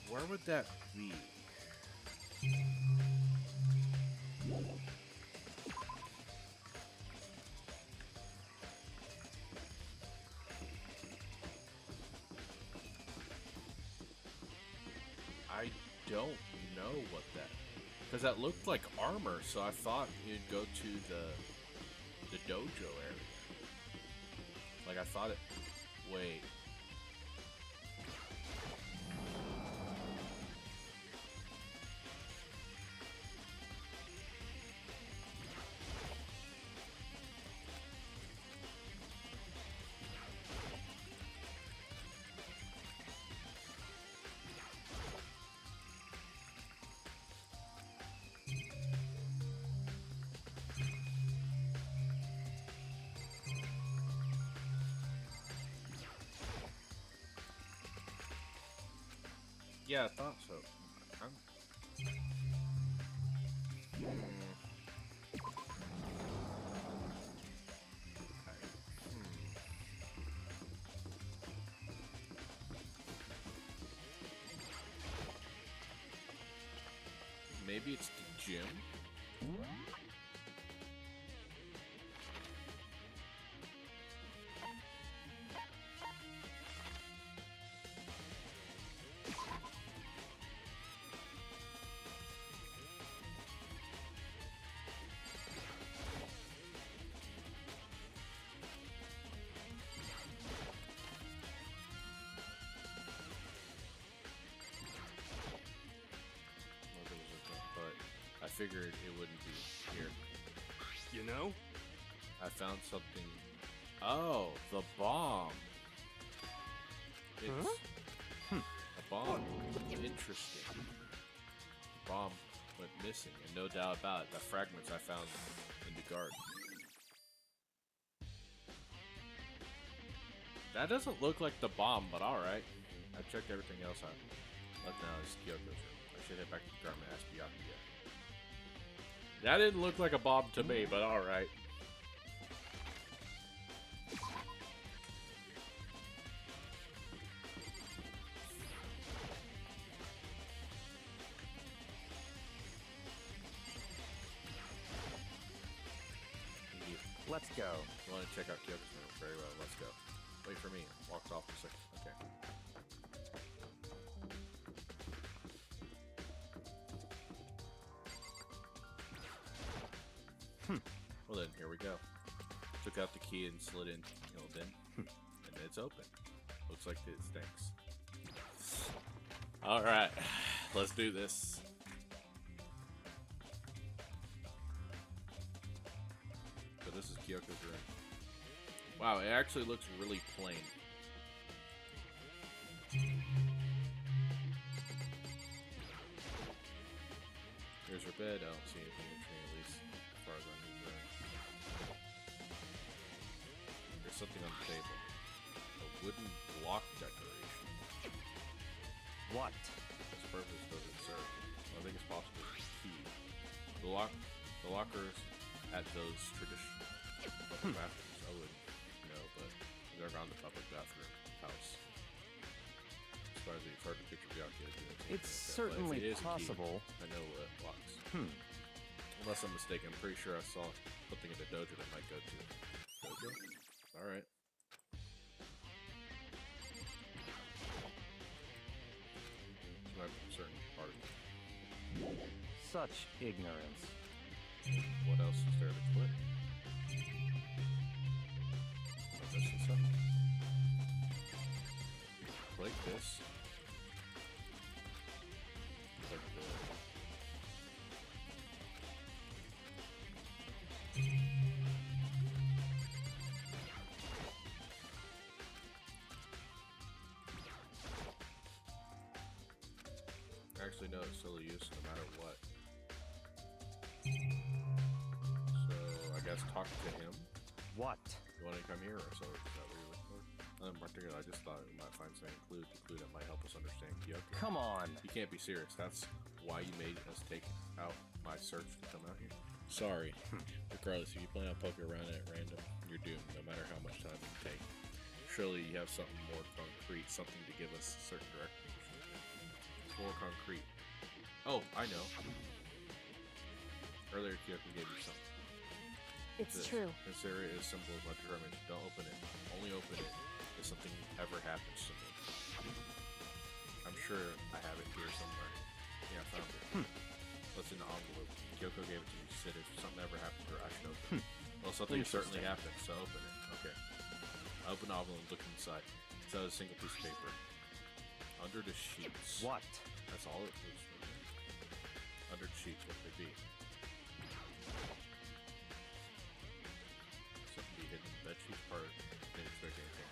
Where would that be? I don't know what that, because that looked like armor, so I thought it'd go to the dojo area. Like I thought it. Wait. Yeah, I thought so. Maybe it's the gym? I figured it wouldn't be here. You know? I found something. Oh, the bomb. It's a bomb. Interesting. The bomb went missing, and no doubt about it, the fragments I found in the garden. That doesn't look like the bomb, but alright. I checked everything else out. But now it's Kyoko's room. I should head back to the garden and ask Byakuya. That didn't look like a bomb to me, but alright. Let's go. You want to check out Kyoko's room? Very well, let's go. Wait for me. Walks off for a second. Okay. Well then, here we go. Took out the key and slid in, then, and it's open. Looks like it stinks. Alright, let's do this. So this is Kyoko's room. Wow, it actually looks really plain. Here's her bed. I don't see anything interesting, at least as far as I'm concerned. There's something on the table. A wooden block decoration. What? Whose purpose does it serve? I think it's possibly a key. The lockers at those traditional public bathrooms. I wouldn't know, but they're around the public bathroom house. As far as it's hard to picture Byakuya doing something It's like that, certainly but if it is a key, possible. I know it locks. Unless I'm mistaken, I'm pretty sure I saw something in the dojo that might go to. Dojo? Alright. It's not a certain part of it. Such ignorance. What else is there to click? I'm missing something. Click this. Click the... Actually, no, it's still a use no matter what. So, I guess talk to him. What? You want to come here, or so? Is that what you're looking for? Nothing in particular. I just thought we might find some clue that might help us understand Kyoko. Come on. You can't be serious. That's why you made us take out my search to come out here. Sorry. Regardless, if you plan on poking around at random, you're doomed, no matter how much time you take. Surely you have something more concrete, something to give us a certain direction. More concrete. Oh, I know. Earlier, Kyoko gave you something. It's This. true. Consider it as simple as my determination. Don't open it. Only open it if something ever happens to me. I'm sure I have it here somewhere. Kyoko gave it to me. She said if something ever happened to her, I should open it. Well, something certainly happened, so open it. Okay. I open the envelope and look inside. It's a single piece of paper. Under the sheets. What? That's all it was. Under the sheets, what could they be? Something be hidden in the bed sheets part. Didn't expect anything.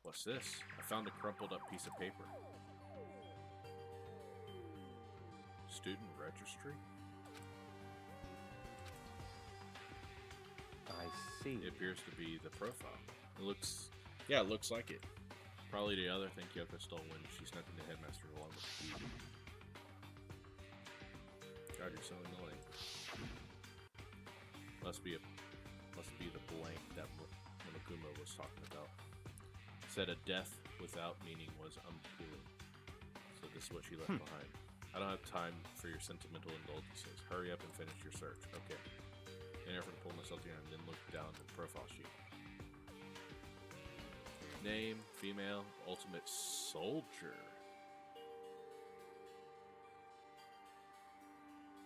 What's this? I found a crumpled up piece of paper. Student registry? I see. It appears to be the profile. It looks, yeah, it looks like it. Probably the other thing Kyoko stole when she snuck into Headmaster along with the key. God, you're so annoying. Must be the blank that Monokuma was talking about. Said a death without meaning was unappealing. So this is what she left behind. I don't have time for your sentimental indulgences. Hurry up and finish your search. Okay. In an effort to pull myself together and then look down at the profile sheet. Name, female, ultimate soldier.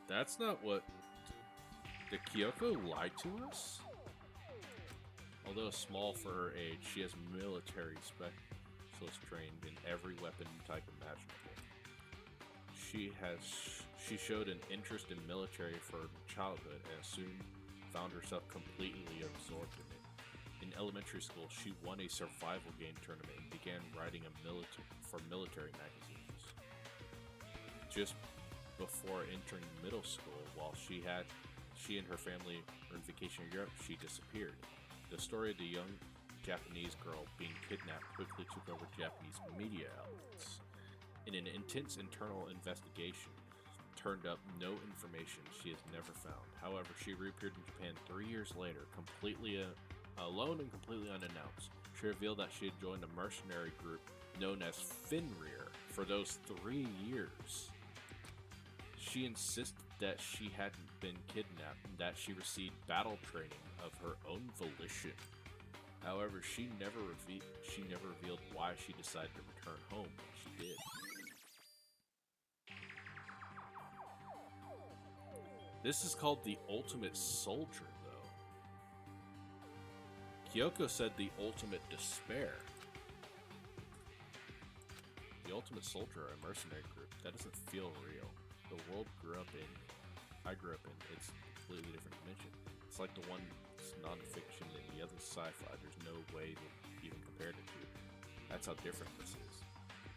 That's not what... Did Kyoko lie to us? Although small for her age, she has military specialist trained in every weapon type imaginable. She showed an interest in military from childhood and soon found herself completely absorbed in it. In elementary school, she won a survival game tournament and began writing for military magazines. Just before entering middle school, while she and her family were on vacation in Europe, she disappeared. The story of the young Japanese girl being kidnapped quickly took over Japanese media outlets. In an intense internal investigation, turned up no information she has never found. However, she reappeared in Japan 3 years later, completely alone and completely unannounced. She revealed that she had joined a mercenary group known as Fenrir for those 3 years. She insisted that she hadn't been kidnapped and that she received battle training of her own volition. However, she never revealed why she decided to return home when she did. This is called the Ultimate Soldier, though. Kyoko said the Ultimate Despair. The Ultimate Soldier, a mercenary group. That doesn't feel real. The world I grew up in, it's a completely different dimension. It's like the one that's non-fiction and the other sci-fi. There's no way to even compare the two. That's how different this is.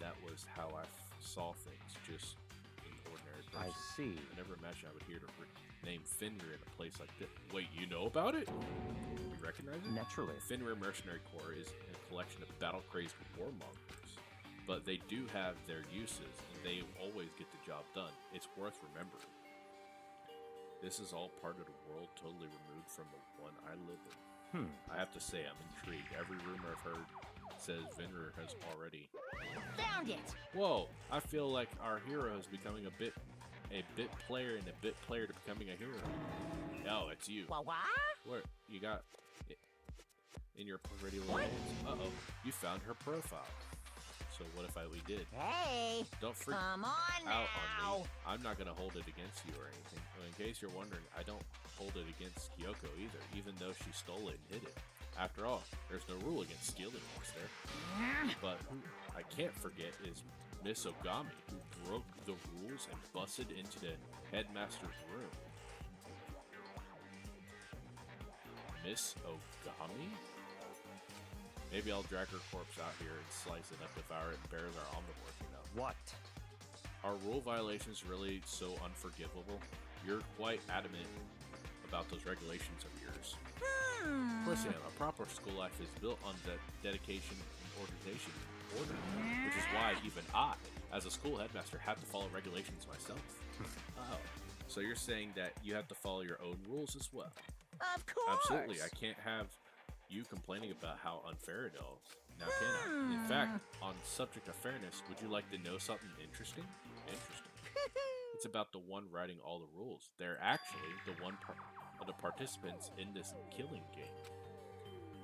That was how I saw things, just an ordinary person. I see. I never imagined I would hear the name Fenrir in a place like this. Wait, you know about it? You recognize it? Naturally. Fenrir Mercenary Corps is a collection of battle-crazed warmongers, but they do have their uses, and they always get the job done. It's worth remembering. This is all part of the world totally removed from the one I live in. I have to say, I'm intrigued. Every rumor I've heard says Fenrir has already... Found it! Whoa! I feel like our hero is becoming a bit player and a bit player to becoming a hero. Oh, it's you. What? Where you got it in your pretty little hands? Uh-oh, you found her profile. So what if we did? Hey! Don't freak Come on out now! on me. I'm not gonna hold it against you or anything. In case you're wondering, I don't hold it against Kyoko either, even though she stole it and hid it. After all, there's no rule against stealing what's there. But who I can't forget is Miss Ogami, who broke the rules and busted into the headmaster's room. Miss Ogami? Maybe I'll drag her corpse out here and slice it up, devour it, and bears our omnivore, you know. What? Are rule violations really so unforgivable? You're quite adamant about those regulations of yours. Of course I am. A proper school life is built on dedication and organization order, which is why even I, as a school headmaster, have to follow regulations myself. Oh, so you're saying that you have to follow your own rules as well? Of course! Absolutely. I can't have you complaining about how unfair it is. Now can I? In fact, on subject of fairness, would you like to know something interesting? It's about the one writing all the rules. They're actually the one of the participants in this killing game.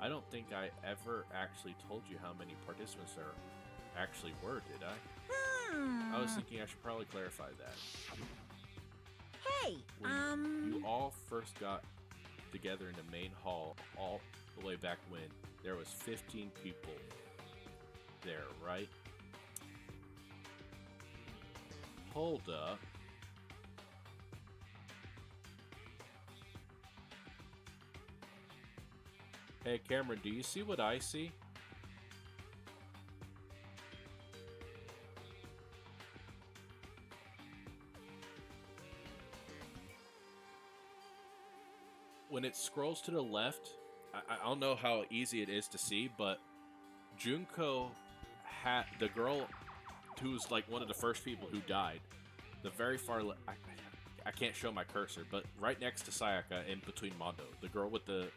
I don't think I ever actually told you how many participants there actually were, did I? I was thinking I should probably clarify that. Hey, When you all first got together in the main hall, all the way back when, there was 15 people there, right? Hold up. Hey Cameron, do you see what I see? When it scrolls to the left, I don't know how easy it is to see, but Junko had the girl who was like one of the first people who died. The very far left, I can't show my cursor, but right next to Sayaka, in between Mondo, the girl with the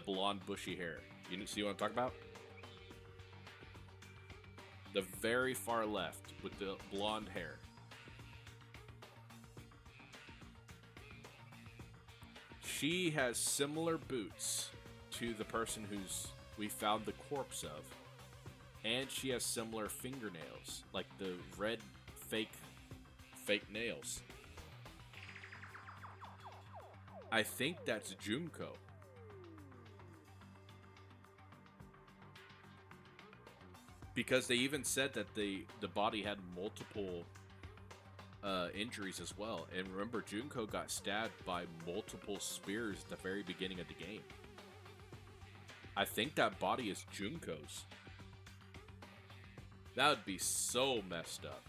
blonde bushy hair. You see what I'm talking about? The very far left with the blonde hair. She has similar boots to the person who's we found the corpse of. And she has similar fingernails, like the red fake nails. I think that's Junko. Because they even said that the body had multiple injuries as well. And remember, Junko got stabbed by multiple spears at the very beginning of the game. I think that body is Junko's. That would be so messed up.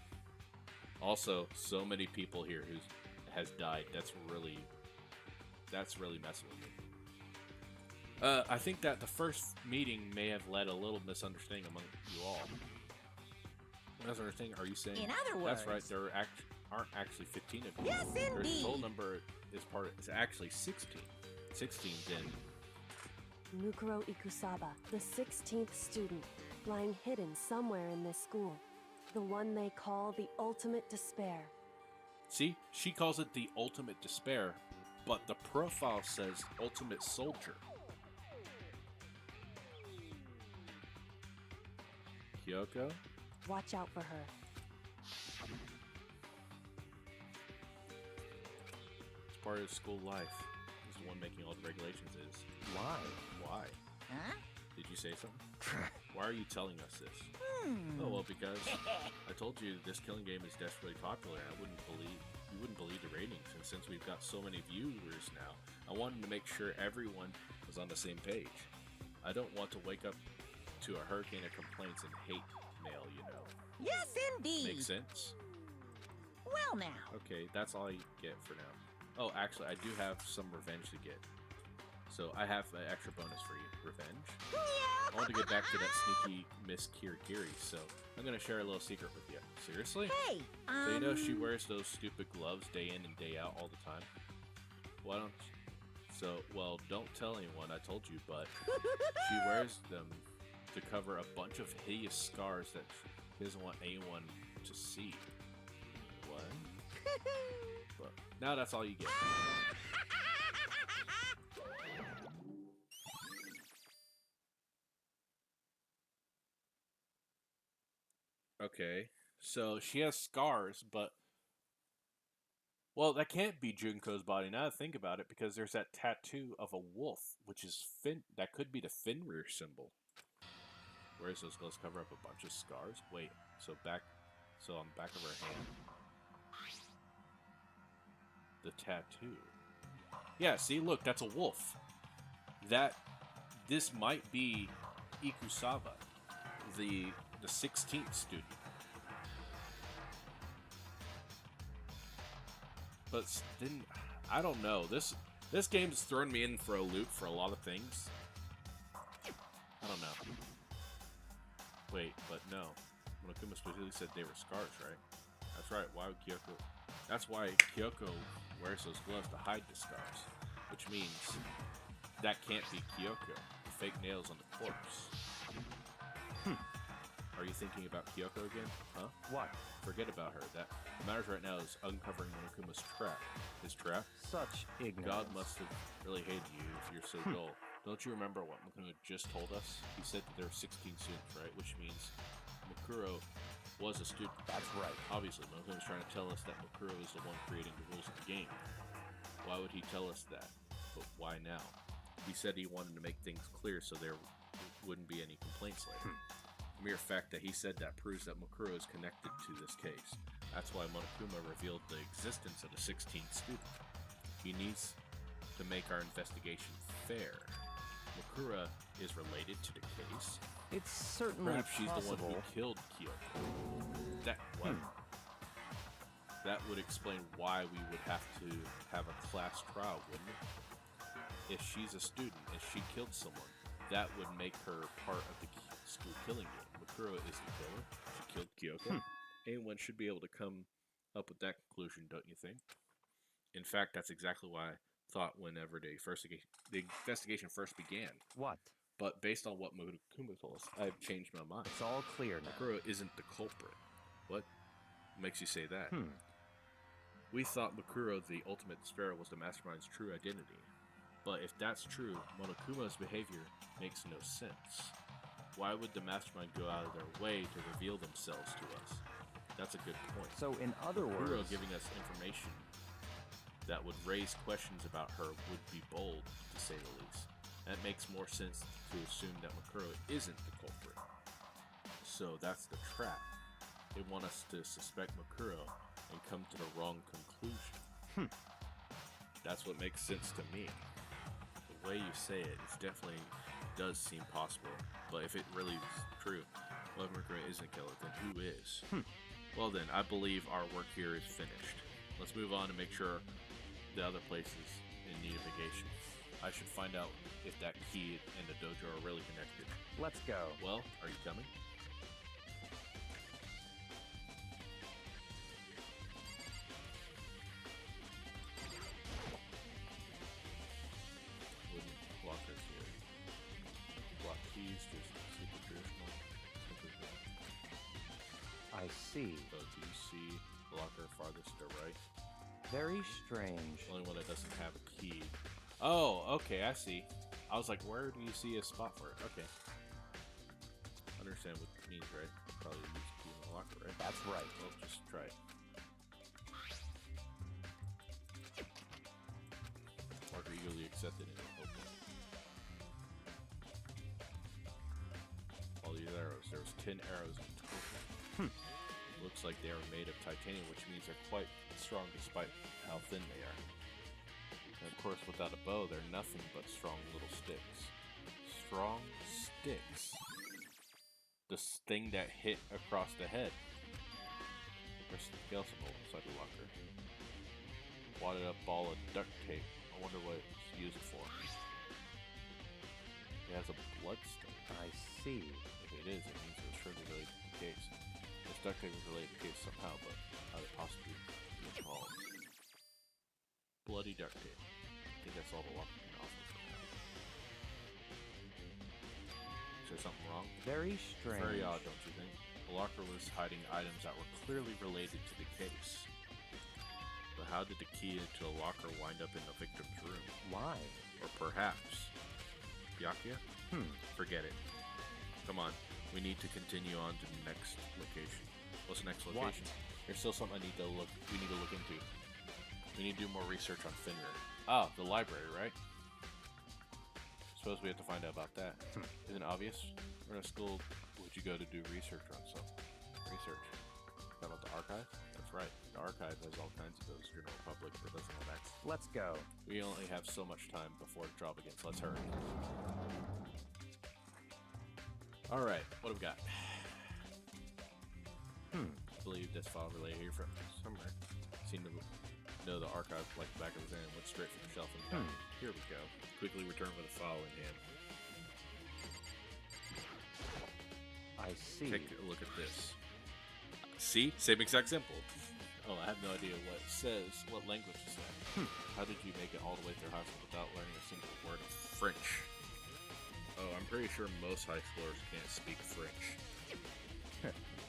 Also, so many people here who has died. That's really messing with me. I think that the first meeting may have led a little misunderstanding among you all. Misunderstanding? Are you saying? In other That's right. words. There aren't actually 15 of you. Yes, There's the total indeed. number is actually 16. 16 then. Mukuro Ikusaba, the 16th student, lying hidden somewhere in this school. The one they call the ultimate despair. See, she calls it the ultimate despair, but the profile says ultimate soldier. Kyoko? Watch out for her. It's part of school life. Is the one making all the regulations is. Why? Why? Huh? Did you say something? Why are you telling us this? Hmm. Oh well, because I told you this killing game is desperately popular. And you wouldn't believe the ratings, and since we've got so many viewers now, I wanted to make sure everyone was on the same page. I don't want to wake up to a hurricane of complaints and hate mail, you know. Yes, indeed. Makes sense? Well, now. Okay, that's all I get for now. Oh, actually, I do have some revenge to get. So I have an extra bonus for you. Revenge? I want to get back to that sneaky Miss Kirigiri, so I'm going to share a little secret with you. Seriously? Hey, So you know she wears those stupid gloves day in and day out all the time? Why don't... So, well, don't tell anyone I told you, but she wears them to cover a bunch of hideous scars that she doesn't want anyone to see. What? But now that's all you get. Okay, so she has scars, but... Well, that can't be Junko's body now that I think about it, because there's that tattoo of a wolf, which is that could be the Fenrir symbol. Whereas those gloves cover up a bunch of scars. Wait, so on the back of her hand. The tattoo. Yeah, see, look, that's a wolf. This might be Ikusaba, the 16th student. But then, I don't know. This game's thrown me in for a loop for a lot of things. I don't know. Wait, but no. Monokuma specifically said they were scars, right? That's right. Why would Kyoko? That's why Kyoko wears those gloves to hide the scars, which means that can't be Kyoko. The fake nails on the corpse. Are you thinking about Kyoko again? Huh? What? Forget about her. That matters right now is uncovering Monokuma's trap. His trap? Such ignorance. God must have really hated you if you're so dull. Don't you remember what Mukuro just told us? He said that there were 16 students, right? Which means Mukuro was a student. That's right. Obviously, Mokuma's trying to tell us that Mukuro is the one creating the rules of the game. Why would he tell us that? But why now? He said he wanted to make things clear so there wouldn't be any complaints later. The mere fact that he said that proves that Mukuro is connected to this case. That's why Monokuma revealed the existence of the 16th student. He needs to make our investigation fair. Mukuro is related to the case. It's certainly Perhaps she's the one possible. who killed Kyoko. That what? That would explain why we would have to have a class trial, wouldn't it? If she's a student and she killed someone, that would make her part of the school killing game. Mukuro is the killer. She killed Kyoko. Anyone should be able to come up with that conclusion, don't you think? In fact, that's exactly what I thought whenever the investigation first began. What? But based on what Monokuma told us, I've changed my mind. It's all clear now. Mukuro isn't the culprit. What makes you say that? We thought Mukuro, the ultimate despair, was the mastermind's true identity. But if that's true, Monokuma's behavior makes no sense. Why would the mastermind go out of their way to reveal themselves to us? That's a good point. So, in other Mukuro words, giving us information that would raise questions about her would be bold, to say the least. That makes more sense to assume that Mukuro isn't the culprit. So that's the trap. They want us to suspect Mukuro and come to the wrong conclusion. That's what makes sense to me. The way you say it definitely does seem possible, but if it really is true, well, if Mukuro isn't a killer, then who is? Well then, I believe our work here is finished. Let's move on and make sure the other places in need of negation. I should find out if that key and the dojo are really connected. let's go. Well, are you coming? Wooden blockers here. Block keys, just super traditional. I see. So do you see blocker farthest to the right? Very strange. Only one that doesn't have a key. Oh, okay, I see. I was like, where do you see a spot for it? Okay. Understand what it means, right? Probably use key in the locker, right? That's right. Well, just try it. Marker eagerly accepted and opened. All these arrows. There was 10 arrows in total. Looks like they are made of titanium, which means they're quite strong despite how thin they are. And of course, without a bow, they're nothing but strong little sticks. Strong sticks. The thing that hit across the head. Press the scale symbol inside the locker. Wadded up ball of duct tape. I wonder what it's used for. It has a bloodstain. I see. If it is, it means it was surely related to the case. This duct tape is related to the case somehow, but how could it possibly be involved? Bloody duct tape. I think that's all the locker can offer for now. Is there something wrong? Very strange. Very odd, don't you think? The locker was hiding items that were clearly related to the case. But how did the key to the locker wind up in the victim's room? Why? Or perhaps... Byakuya? Forget it. Come on. We need to continue on to the next location. What's the next location? There's still something we need to look into. We need to do more research on Fenrir. Oh, the library, right? Suppose we have to find out about that. Isn't it obvious? What school would you go to do research on something? Research. How about the archive? That's right. The archive has all kinds of those general public that doesn't have access. Let's go. We only have so much time before the trial begins. Let's hurry. Alright, what have we got? I believe this file related here from somewhere. Seem to know the archive like the back of his hand, went straight from the shelf and found it. Here we go. Quickly return with a file in hand. I see. Take a look at this. See? Same exact symbol. Oh, I have no idea what it says. What language is that? How did you make it all the way through high school without learning a single word of French? Oh, I'm pretty sure most high schoolers can't speak French.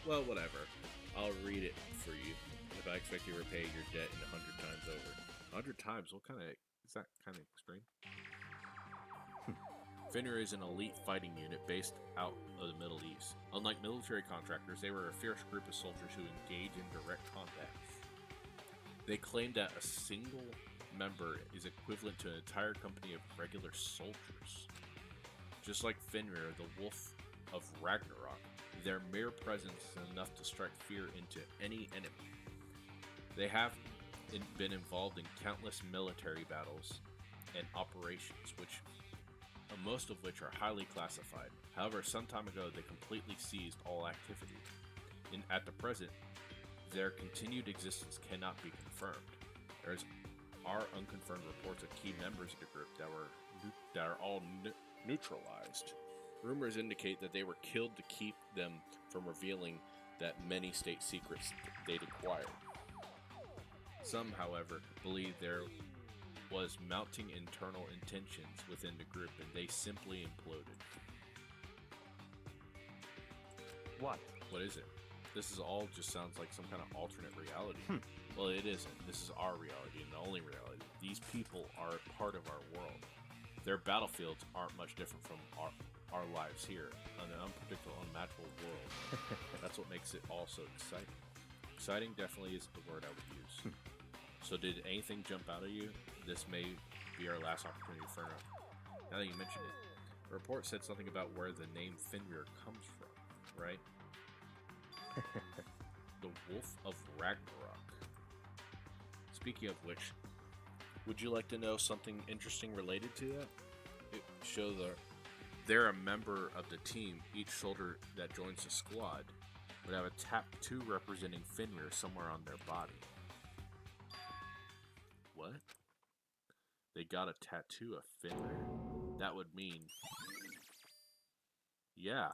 Well, whatever. I'll read it for you. If I expect you to repay your debt in 100 times over. 100 times? What kind of... Is that kind of extreme? Fenrir is an elite fighting unit based out of the Middle East. Unlike military contractors, they were a fierce group of soldiers who engage in direct combat. They claim that a single member is equivalent to an entire company of regular soldiers. Just like Fenrir, the Wolf of Ragnarok, their mere presence is enough to strike fear into any enemy. They have been involved in countless military battles and operations, most of which are highly classified. However, some time ago they completely seized all activity. At the present, their continued existence cannot be confirmed. There are unconfirmed reports of key members of the group that are all neutralized. Rumors indicate that they were killed to keep them from revealing that many state secrets they'd acquired. Some, however, believe there was mounting internal tensions within the group and they simply imploded. What? What is it? This is all just sounds like some kind of alternate reality. Well, it isn't. This is our reality and the only reality. These people are part of our world. Their battlefields aren't much different from our lives here, in an unpredictable, unmatchable world. That's what makes it all so exciting. Exciting definitely is the word I would use. So did anything jump out at you? This may be our last opportunity for now that you mention it. The report said something about where the name Fenrir comes from, right? The Wolf of Ragnarok. Speaking of which, would you like to know something interesting related to that? It shows they're a member of the team. Each soldier that joins the squad would have a tattoo representing Fenrir somewhere on their body. What? They got a tattoo of Fenrir? That would mean... yeah.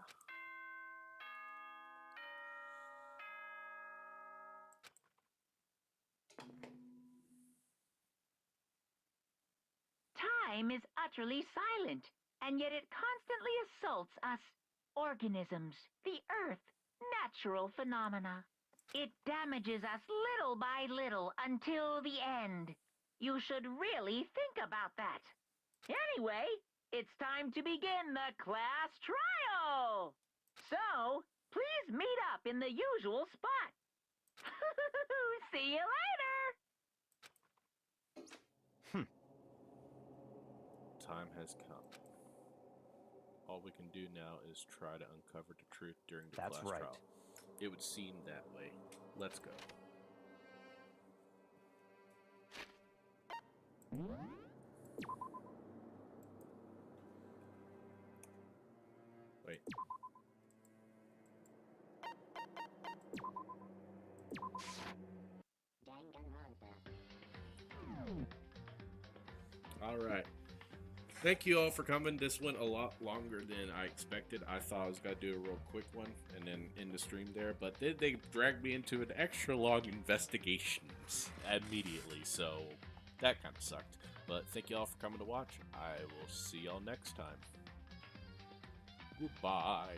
Time is utterly silent, and yet it constantly assaults us, organisms, the Earth, natural phenomena. It damages us little by little until the end. You should really think about that. Anyway, it's time to begin the class trial. So, please meet up in the usual spot. See you later. Time has come. All we can do now is try to uncover the truth during the That's class right. trial. It would seem that way. Let's go. Wait. All right. Thank you all for coming. This went a lot longer than I expected. I thought I was going to do a real quick one and then end the stream there, but then they dragged me into an extra long investigations immediately, so that kind of sucked. But thank you all for coming to watch. I will see y'all next time. Goodbye.